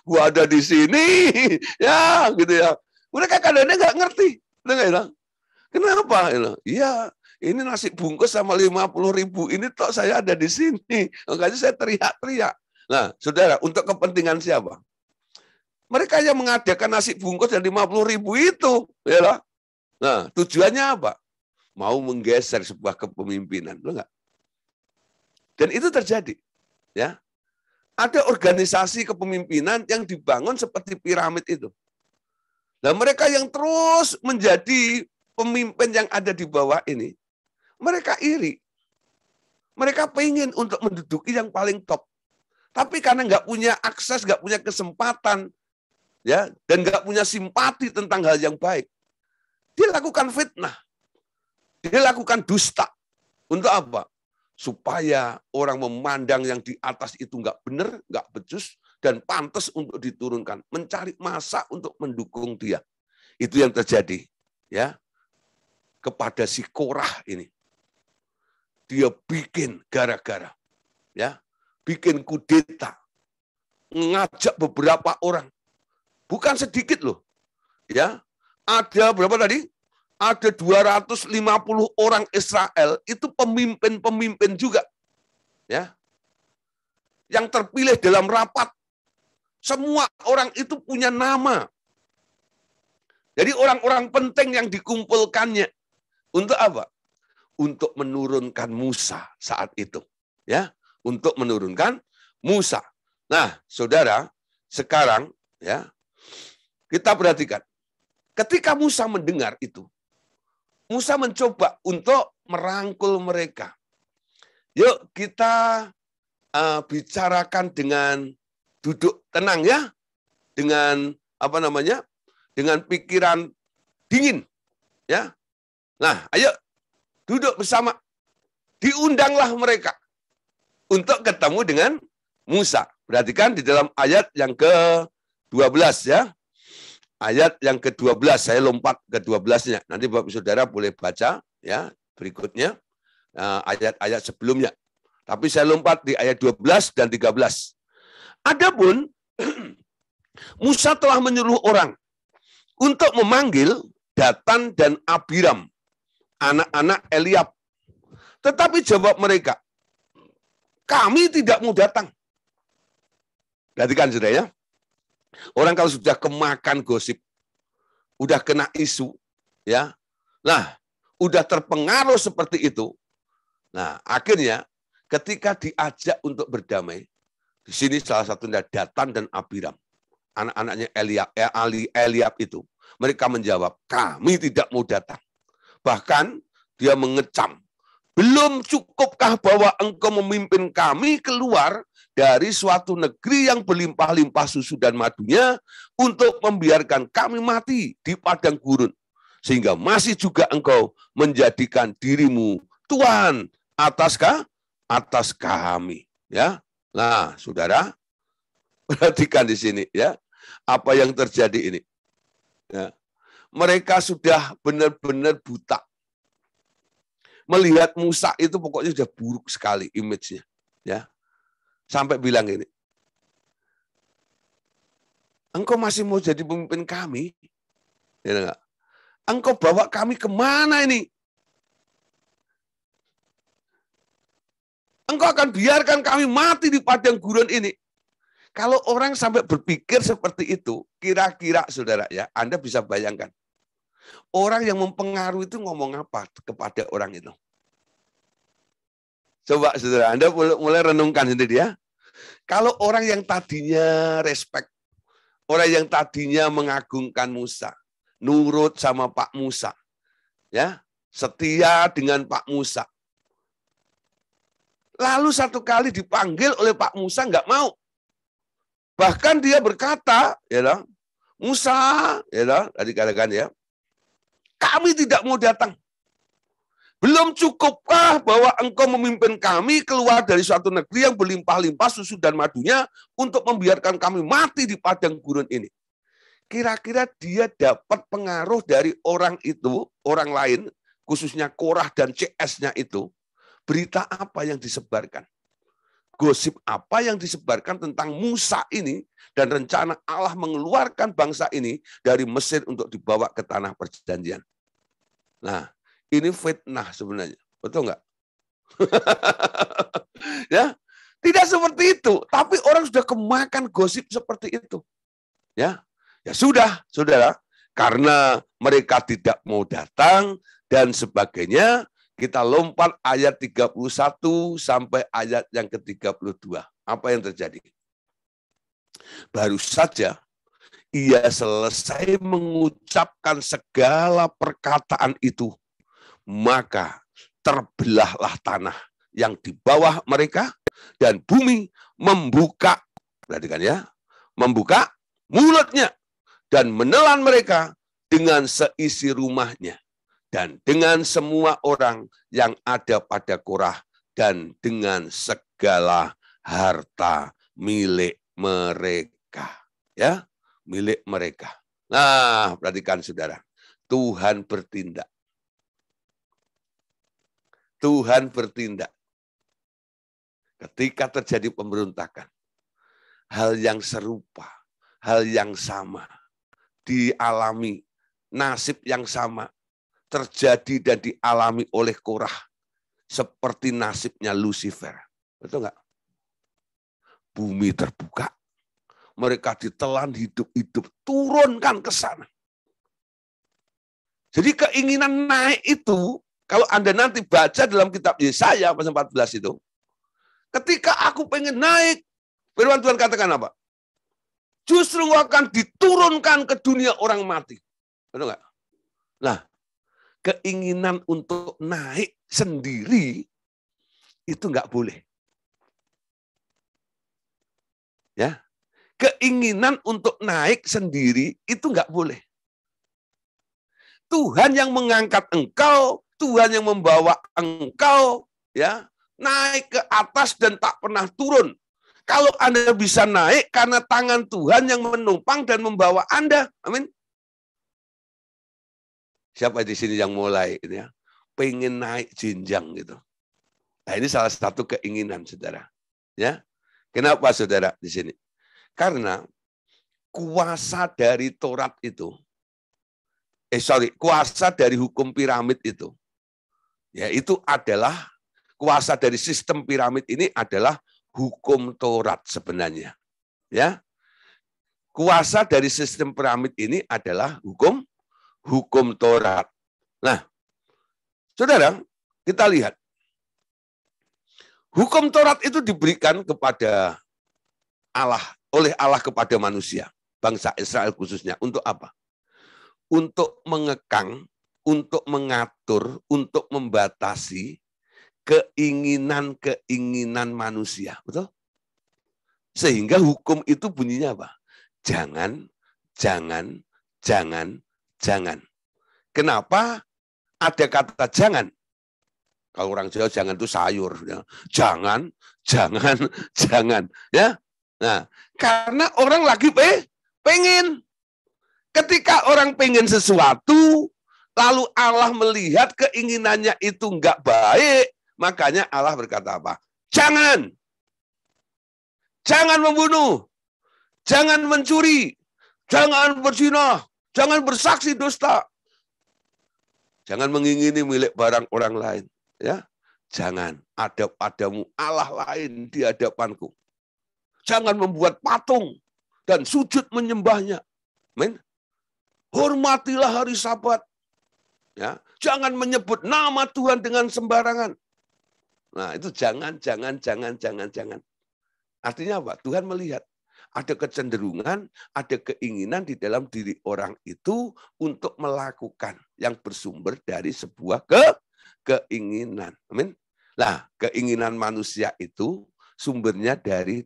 Gua ada di sini. Ya, gitu ya. Mereka kadang-kadang nggak ngerti. Kenapa? Iya, ini nasi bungkus sama 50.000 ini toh saya ada di sini. Makanya saya teriak-teriak. Nah, saudara, untuk kepentingan siapa? Mereka yang mengadakan nasi bungkus dan 50.000 itu. Ya. Nah, tujuannya apa? Mau menggeser sebuah kepemimpinan, enggak? Dan itu terjadi, ya. Ada organisasi kepemimpinan yang dibangun seperti piramid itu. Nah, mereka yang terus menjadi pemimpin yang ada di bawah ini, mereka iri. Mereka pengen untuk menduduki yang paling top. Tapi karena nggak punya akses, nggak punya kesempatan, ya, dan nggak punya simpati tentang hal yang baik, dia lakukan fitnah. Dia lakukan dusta. Untuk apa? Supaya orang memandang yang di atas itu nggak benar, nggak becus, dan pantas untuk diturunkan. Mencari masa untuk mendukung dia. Itu yang terjadi, ya, kepada si Korah ini. Dia bikin gara-gara, ya, bikin kudeta, ngajak beberapa orang, bukan sedikit loh, ya. Ada berapa tadi? Ada 250 orang Israel, itu pemimpin-pemimpin juga. Ya. Yang terpilih dalam rapat. Semua orang itu punya nama. Jadi orang-orang penting yang dikumpulkannya. Untuk apa? Untuk menurunkan Musa saat itu. Ya, untuk menurunkan Musa. Nah, saudara, sekarang ya kita perhatikan. Ketika Musa mendengar itu, Musa mencoba untuk merangkul mereka. Yuk kita bicarakan dengan duduk tenang ya, dengan apa namanya, dengan pikiran dingin, ya. Nah, ayo duduk bersama. Diundanglah mereka untuk ketemu dengan Musa. Perhatikan di dalam ayat yang ke-12 ya. Ayat yang ke-12, saya lompat ke 12-nya. Nanti Bapak Saudara boleh baca ya berikutnya. ayat-ayat sebelumnya. Tapi saya lompat di ayat 12 dan 13. Adapun Musa telah menyuruh orang untuk memanggil Datan dan Abiram, anak-anak Eliab. Tetapi jawab mereka, kami tidak mau datang. Perhatikan saudara ya. Orang kalau sudah kemakan gosip, udah kena isu, ya. Nah, udah terpengaruh seperti itu. Nah, akhirnya ketika diajak untuk berdamai, di sini salah satunya Datan dan Abiram, anak-anaknya Eliab itu, mereka menjawab, kami tidak mau datang. Bahkan dia mengecam, belum cukupkah bahwa engkau memimpin kami keluar dari suatu negeri yang berlimpah-limpah susu dan madunya untuk membiarkan kami mati di padang gurun, sehingga masih juga engkau menjadikan dirimu Tuhan atas kami, ya. Nah, saudara, perhatikan di sini, ya, apa yang terjadi ini. Ya. Mereka sudah benar-benar buta. Melihat Musa itu pokoknya sudah buruk sekali image-nya, ya. Sampai bilang ini, engkau masih mau jadi pemimpin kami? Ya, enggak? Engkau bawa kami kemana ini? Engkau akan biarkan kami mati di padang gurun ini. Kalau orang sampai berpikir seperti itu, kira-kira saudara ya, Anda bisa bayangkan. Orang yang mempengaruhi itu ngomong apa kepada orang itu? Coba saudara, Anda mulai renungkan sendiri ya. Kalau orang yang tadinya respect, orang yang tadinya mengagungkan Musa, nurut sama Pak Musa, ya, setia dengan Pak Musa. Lalu satu kali dipanggil oleh Pak Musa nggak mau. Bahkan dia berkata, ya, Musa, ya, tadi katakan ya, kami tidak mau datang. Belum cukupkah bahwa engkau memimpin kami keluar dari suatu negeri yang berlimpah-limpah susu dan madunya untuk membiarkan kami mati di padang gurun ini? Kira-kira dia dapat pengaruh dari orang itu, orang lain, khususnya Korah dan CS-nya itu, berita apa yang disebarkan? Gosip apa yang disebarkan tentang Musa ini dan rencana Allah mengeluarkan bangsa ini dari Mesir untuk dibawa ke tanah perjanjian. Nah, ini fitnah sebenarnya, betul nggak? Ya, tidak seperti itu. Tapi orang sudah kemakan gosip seperti itu. Ya, ya sudah, saudara. Karena mereka tidak mau datang dan sebagainya, kita lompat ayat 31 sampai ayat yang ke-32. Apa yang terjadi? Baru saja ia selesai mengucapkan segala perkataan itu, maka terbelahlah tanah yang di bawah mereka dan bumi membuka, perhatikan ya, membuka mulutnya dan menelan mereka dengan seisi rumahnya dan dengan semua orang yang ada pada Korah dan dengan segala harta milik mereka, ya, milik mereka. Nah, perhatikan saudara, Tuhan bertindak. Tuhan bertindak. Ketika terjadi pemberontakan, hal yang serupa, hal yang sama, dialami, nasib yang sama, terjadi dan dialami oleh Korah, seperti nasibnya Lucifer. Betul nggak? Bumi terbuka, mereka ditelan hidup-hidup, turunkan ke sana. Jadi keinginan naik itu, kalau Anda nanti baca dalam kitab Yesaya pasal 14 itu, ketika aku pengen naik, firman Tuhan katakan apa? Justru akan diturunkan ke dunia orang mati. Betul nggak? Nah, keinginan untuk naik sendiri itu nggak boleh. Ya, keinginan untuk naik sendiri itu nggak boleh. Tuhan yang mengangkat engkau, Tuhan yang membawa engkau, ya, naik ke atas dan tak pernah turun. Kalau Anda bisa naik karena tangan Tuhan yang menumpang dan membawa Anda, amin. Siapa di sini yang mulai, ya, pengen naik jenjang gitu, Nah, ini salah satu keinginan, saudara. Ya, kenapa, saudara, di sini? Karena kuasa dari Taurat itu, kuasa dari hukum piramid itu, ya itu adalah kuasa dari sistem piramid ini adalah hukum Taurat sebenarnya. Ya, kuasa dari sistem piramid ini adalah hukum Taurat. Nah, saudara, kita lihat. Hukum Taurat itu diberikan kepada Allah, oleh Allah kepada manusia, bangsa Israel khususnya. Untuk apa? Untuk mengekang, untuk mengatur, untuk membatasi keinginan-keinginan manusia. Betul? Sehingga hukum itu bunyinya apa? Jangan, jangan, jangan, jangan. Kenapa ada kata jangan? Kalau orang Jawa jangan itu sayur, ya. Jangan, jangan, jangan, ya. Nah, karena orang lagi pengen. Ketika orang pengen sesuatu, lalu Allah melihat keinginannya itu enggak baik, makanya Allah berkata apa? Jangan. Jangan membunuh. Jangan mencuri. Jangan berzina. Jangan bersaksi dusta. Jangan mengingini milik barang orang lain. Ya, jangan ada padamu Allah lain di hadapanku. Jangan membuat patung dan sujud menyembahnya. Amin. Hormatilah hari Sabat. Ya, jangan menyebut nama Tuhan dengan sembarangan. Nah, itu jangan. Artinya apa? Tuhan melihat ada kecenderungan, ada keinginan di dalam diri orang itu untuk melakukan yang bersumber dari sebuah keinginan. Amin. Nah, keinginan manusia itu sumbernya dari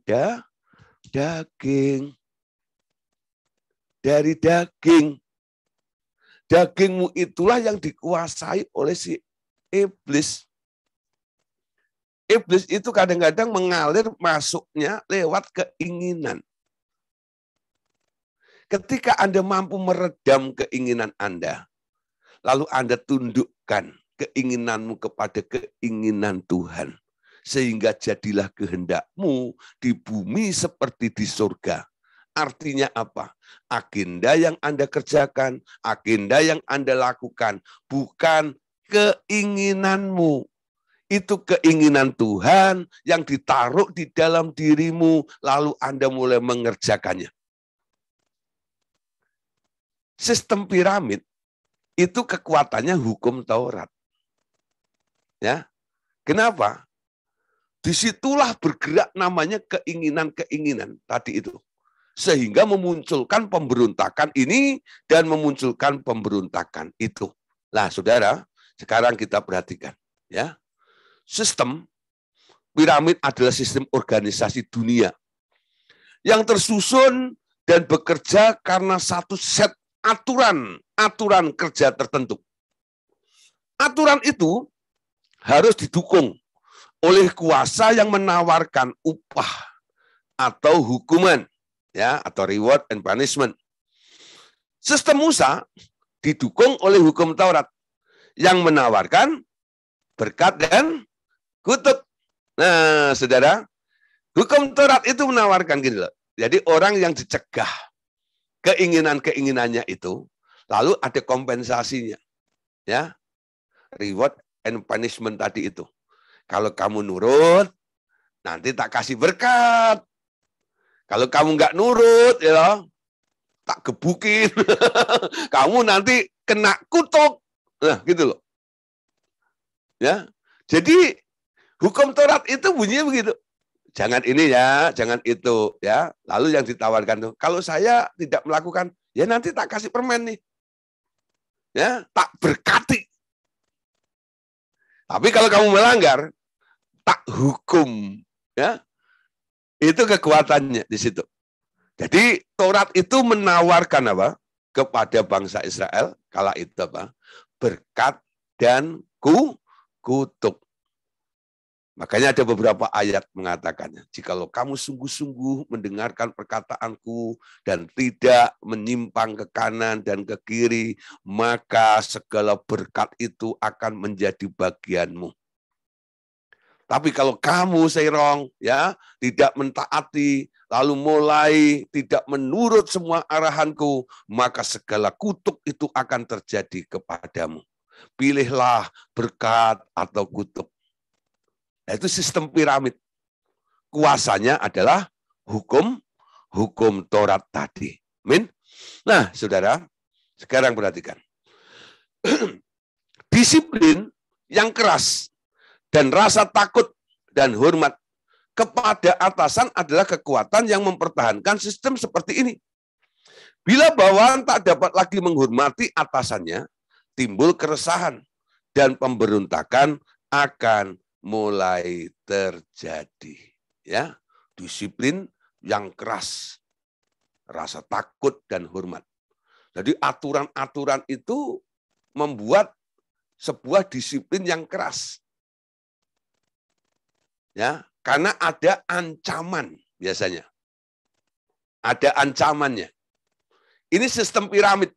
daging. Dari daging. Dagingmu itulah yang dikuasai oleh si iblis. Iblis itu kadang-kadang mengalir masuknya lewat keinginan. Ketika Anda mampu meredam keinginan Anda, lalu Anda tundukkan keinginanmu kepada keinginan Tuhan. Sehingga jadilah kehendakmu di bumi seperti di surga. Artinya apa? Agenda yang Anda kerjakan, agenda yang Anda lakukan, bukan keinginanmu. Itu keinginan Tuhan yang ditaruh di dalam dirimu, lalu Anda mulai mengerjakannya. Sistem piramid itu kekuatannya hukum Taurat. Ya, kenapa? Disitulah bergerak namanya keinginan-keinginan tadi itu. Sehingga memunculkan pemberontakan ini dan memunculkan pemberontakan itu. Nah, saudara, sekarang kita perhatikan. Ya, sistem piramid adalah sistem organisasi dunia yang tersusun dan bekerja karena satu set aturan kerja tertentu. Aturan itu harus didukung oleh kuasa yang menawarkan upah atau hukuman, ya, atau reward and punishment. Sistem Musa didukung oleh hukum Taurat yang menawarkan berkat dan kutuk. Nah, saudara, hukum Taurat itu menawarkan gini loh. Jadi orang yang dicegah keinginan-keinginannya itu, lalu ada kompensasinya, ya, reward and punishment tadi itu. Kalau kamu nurut, nanti tak kasih berkat. Kalau kamu nggak nurut, ya tak gebukin. Kamu nanti kena kutuk. Nah, gitu loh. Ya, jadi hukum Taurat itu bunyinya begitu. Jangan ini ya, jangan itu ya. Lalu yang ditawarkan tuh, kalau saya tidak melakukan, ya nanti tak kasih permen nih. Ya, tak berkati. Tapi kalau kamu melanggar, tak hukum, ya. Itu kekuatannya di situ. Jadi Taurat itu menawarkan apa? Kepada bangsa Israel kala itu apa? Berkat dan kutuk. Makanya ada beberapa ayat mengatakannya, jikalau kamu sungguh-sungguh mendengarkan perkataanku dan tidak menyimpang ke kanan dan ke kiri, maka segala berkat itu akan menjadi bagianmu. Tapi kalau kamu serong, ya, tidak mentaati, lalu mulai tidak menurut semua arahanku, maka segala kutuk itu akan terjadi kepadamu. Pilihlah berkat atau kutuk. Nah, itu sistem piramid. Kuasanya adalah hukum Taurat tadi. Amin. Nah, saudara, sekarang perhatikan. Disiplin yang keras dan rasa takut dan hormat kepada atasan adalah kekuatan yang mempertahankan sistem seperti ini. Bila bawahan tak dapat lagi menghormati atasannya, timbul keresahan dan pemberontakan akan mulai terjadi. Ya, disiplin yang keras, rasa takut dan hormat. Jadi aturan-aturan itu membuat sebuah disiplin yang keras. Ya, karena ada ancaman biasanya. Ada ancamannya. Ini sistem piramid.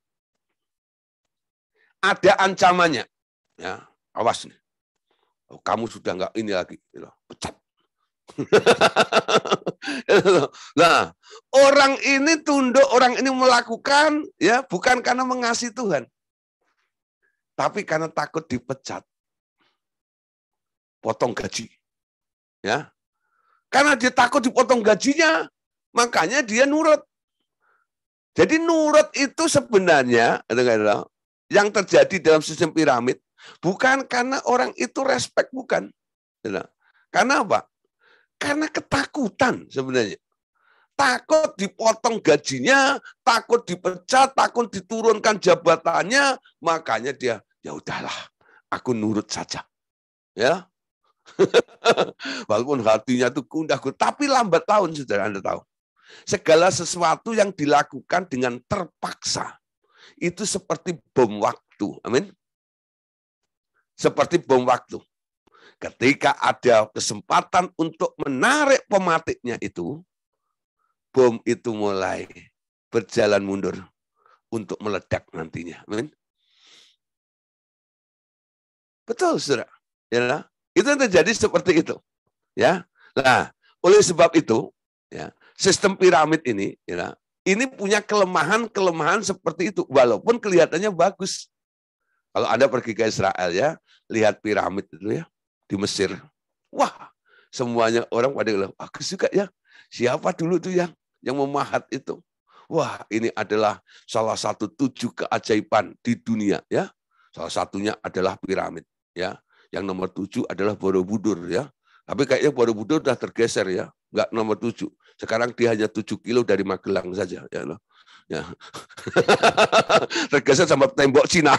Ada ancamannya. Ya, awas nih. Oh, kamu sudah enggak ini lagi, pecat. Nah, orang ini tunduk, orang ini melakukan ya bukan karena mengasihi Tuhan. Tapi karena takut dipecat. Potong gaji. Ya. Karena dia takut dipotong gajinya, makanya dia nurut. Jadi nurut itu sebenarnya yang terjadi dalam sistem piramid bukan karena orang itu respect, bukan. Karena apa? Karena ketakutan sebenarnya. Takut dipotong gajinya, takut dipecat, takut diturunkan jabatannya, makanya dia, ya udahlah, aku nurut saja. Ya. Walaupun hatinya itu gundah-gundah, tapi lambat laun, saudara, Anda tahu. Segala sesuatu yang dilakukan dengan terpaksa, itu seperti bom waktu. Amin. Seperti bom waktu. Ketika ada kesempatan untuk menarik pematiknya itu, bom itu mulai berjalan mundur untuk meledak nantinya. Amin. Betul, saudara. Ya, itu yang terjadi seperti itu. Ya. Nah, oleh sebab itu, ya, sistem piramid ini, ya, ini punya kelemahan-kelemahan seperti itu, walaupun kelihatannya bagus. Kalau Anda pergi ke Israel, ya, lihat piramid itu ya di Mesir. Wah, semuanya orang pada bilang, aku suka ya. Siapa dulu tuh yang memahat itu? Wah, ini adalah salah satu 7 keajaiban di dunia, ya. Salah satunya adalah piramid, ya. Yang nomor 7 adalah Borobudur, ya. Tapi kayaknya Borobudur sudah tergeser, ya. Enggak nomor 7. Sekarang dia hanya 7 kilo dari Magelang saja, ya. Ya. Tergeser sama tembok Cina.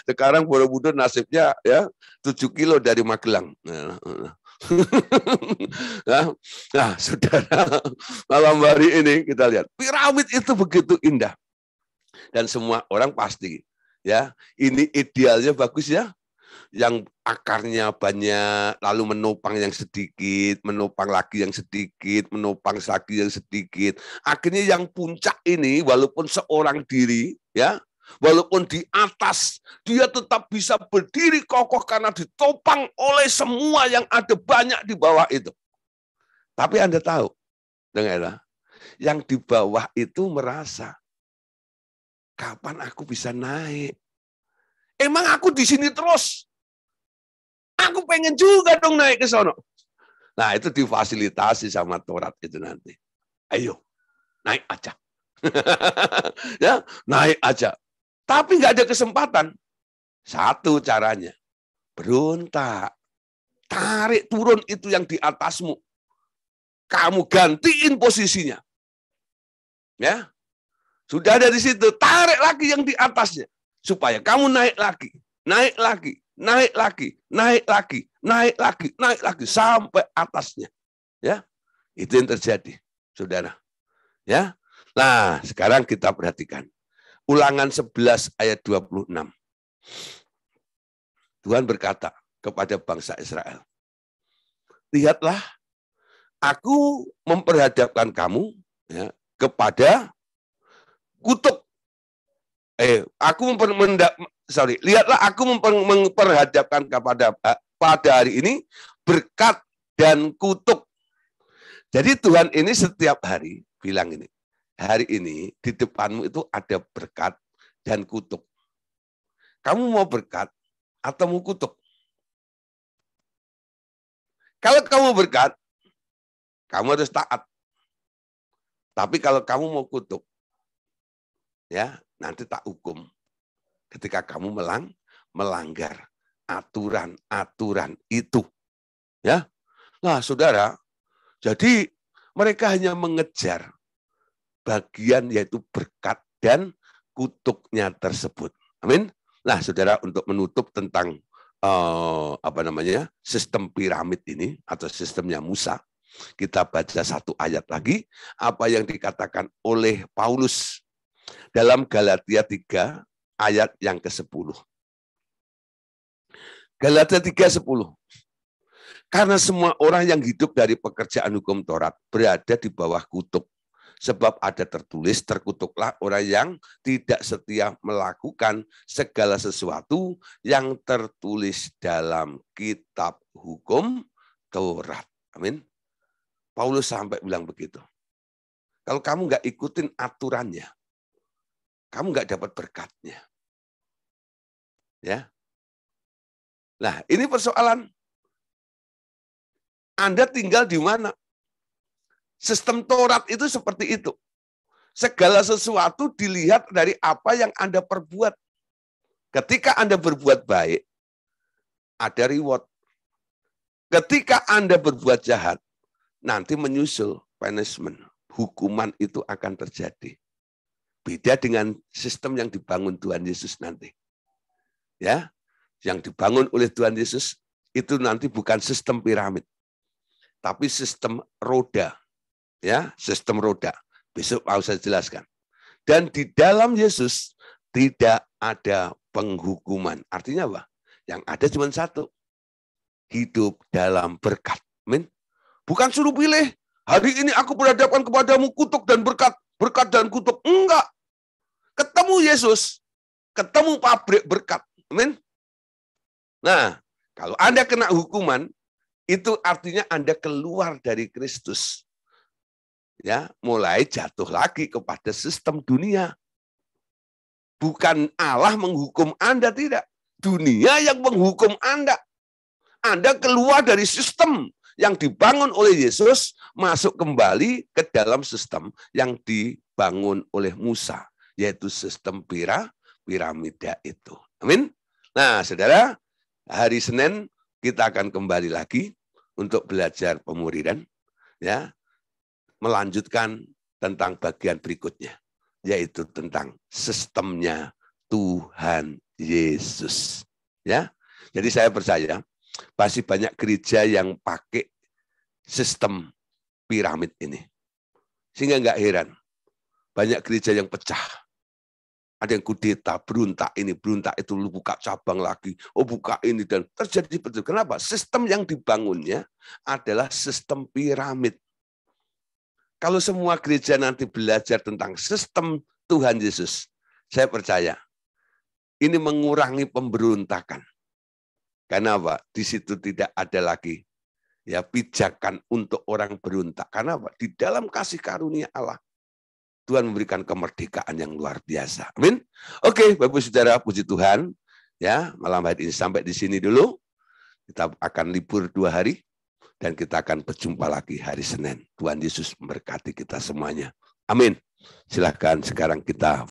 Sekarang Borobudur nasibnya ya 7 kilo dari Magelang. Nah, saudara, malam hari ini kita lihat piramid itu begitu indah dan semua orang pasti ya ini idealnya bagus ya, yang akarnya banyak lalu menopang yang sedikit, menopang lagi yang sedikit, menopang lagi yang sedikit, akhirnya yang puncak ini walaupun seorang diri ya, walaupun di atas dia tetap bisa berdiri kokoh karena ditopang oleh semua yang ada banyak di bawah itu. Tapi Anda tahu, dengarlah, yang di bawah itu merasa kapan aku bisa naik? Emang aku di sini terus? Aku pengen juga dong naik ke sono. Nah, itu difasilitasi sama Taurat itu nanti. Ayo, naik aja. Ya, naik aja. Tapi nggak ada kesempatan. Satu caranya, berontak. Tarik turun itu yang di atasmu. Kamu gantiin posisinya. Ya, sudah ada di situ, tarik lagi yang di atasnya. Supaya kamu naik lagi, naik lagi, naik lagi, naik lagi, naik lagi, naik lagi, sampai atasnya. Ya, itu yang terjadi, saudara. Ya, nah sekarang kita perhatikan. Ulangan 11 ayat 26. Tuhan berkata kepada bangsa Israel, lihatlah, aku memperhadapkan kamu ya, kepada kutuk. Aku lihatlah aku memperhadapkan pada hari ini berkat dan kutuk. Jadi Tuhan ini setiap hari bilang ini, hari ini di depanmu itu ada berkat dan kutuk. Kamu mau berkat atau mau kutuk? Kalau kamu berkat, kamu harus taat. Tapi kalau kamu mau kutuk, ya nanti tak hukum. Ketika kamu melanggar aturan-aturan itu. Ya. Nah, saudara, jadi mereka hanya mengejar bagian yaitu berkat dan kutuknya tersebut. Amin. Nah, saudara, untuk menutup tentang sistem piramid ini atau sistemnya Musa, kita baca satu ayat lagi apa yang dikatakan oleh Paulus dalam Galatia 3 ayat yang ke-10. Galatia 3:10. Karena semua orang yang hidup dari pekerjaan hukum Taurat berada di bawah kutuk. Sebab ada tertulis, terkutuklah orang yang tidak setia melakukan segala sesuatu yang tertulis dalam kitab hukum Taurat. Amin. Paulus sampai bilang begitu. Kalau kamu nggak ikutin aturannya, kamu nggak dapat berkatnya. Ya. Nah, ini persoalan. Anda tinggal di mana? Sistem Taurat itu seperti itu. Segala sesuatu dilihat dari apa yang Anda perbuat. Ketika Anda berbuat baik, ada reward. Ketika Anda berbuat jahat, nanti menyusul punishment. Hukuman itu akan terjadi. Beda dengan sistem yang dibangun Tuhan Yesus nanti. Ya, yang dibangun oleh Tuhan Yesus itu nanti bukan sistem piramid, tapi sistem roda. Ya, sistem roda. Besok mau saya jelaskan. Dan di dalam Yesus tidak ada penghukuman. Artinya apa? Yang ada cuma satu. Hidup dalam berkat. Amin. Bukan suruh pilih. Hari ini aku berhadapan kepadamu kutuk dan berkat. Berkat dan kutuk. Enggak. Ketemu Yesus. Ketemu pabrik berkat. Amin. Nah, kalau Anda kena hukuman, itu artinya Anda keluar dari Kristus. Ya, mulai jatuh lagi kepada sistem dunia. Bukan Allah menghukum Anda, tidak. Dunia yang menghukum Anda. Anda keluar dari sistem yang dibangun oleh Yesus, masuk kembali ke dalam sistem yang dibangun oleh Musa, yaitu sistem piramida itu. Amin. Nah, saudara, hari Senin kita akan kembali lagi untuk belajar pemuridan, ya. Melanjutkan tentang bagian berikutnya, yaitu tentang sistemnya Tuhan Yesus. Ya, jadi saya percaya pasti banyak gereja yang pakai sistem piramid ini, sehingga nggak heran banyak gereja yang pecah. Ada yang kudeta, beruntak ini, beruntak itu, lu buka cabang lagi, buka ini, dan terjadi betul. Kenapa? Sistem yang dibangunnya adalah sistem piramid. Kalau semua gereja nanti belajar tentang sistem Tuhan Yesus, saya percaya ini mengurangi pemberontakan. Karena apa? Di situ tidak ada lagi ya pijakan untuk orang berontak. Karena apa? Di dalam kasih karunia Allah, Tuhan memberikan kemerdekaan yang luar biasa. Amin. Oke, Bapak Saudara, puji Tuhan. Ya, malam hari ini sampai di sini dulu. Kita akan libur 2 hari. Dan kita akan berjumpa lagi hari Senin. Tuhan Yesus memberkati kita semuanya. Amin. Silakan sekarang kita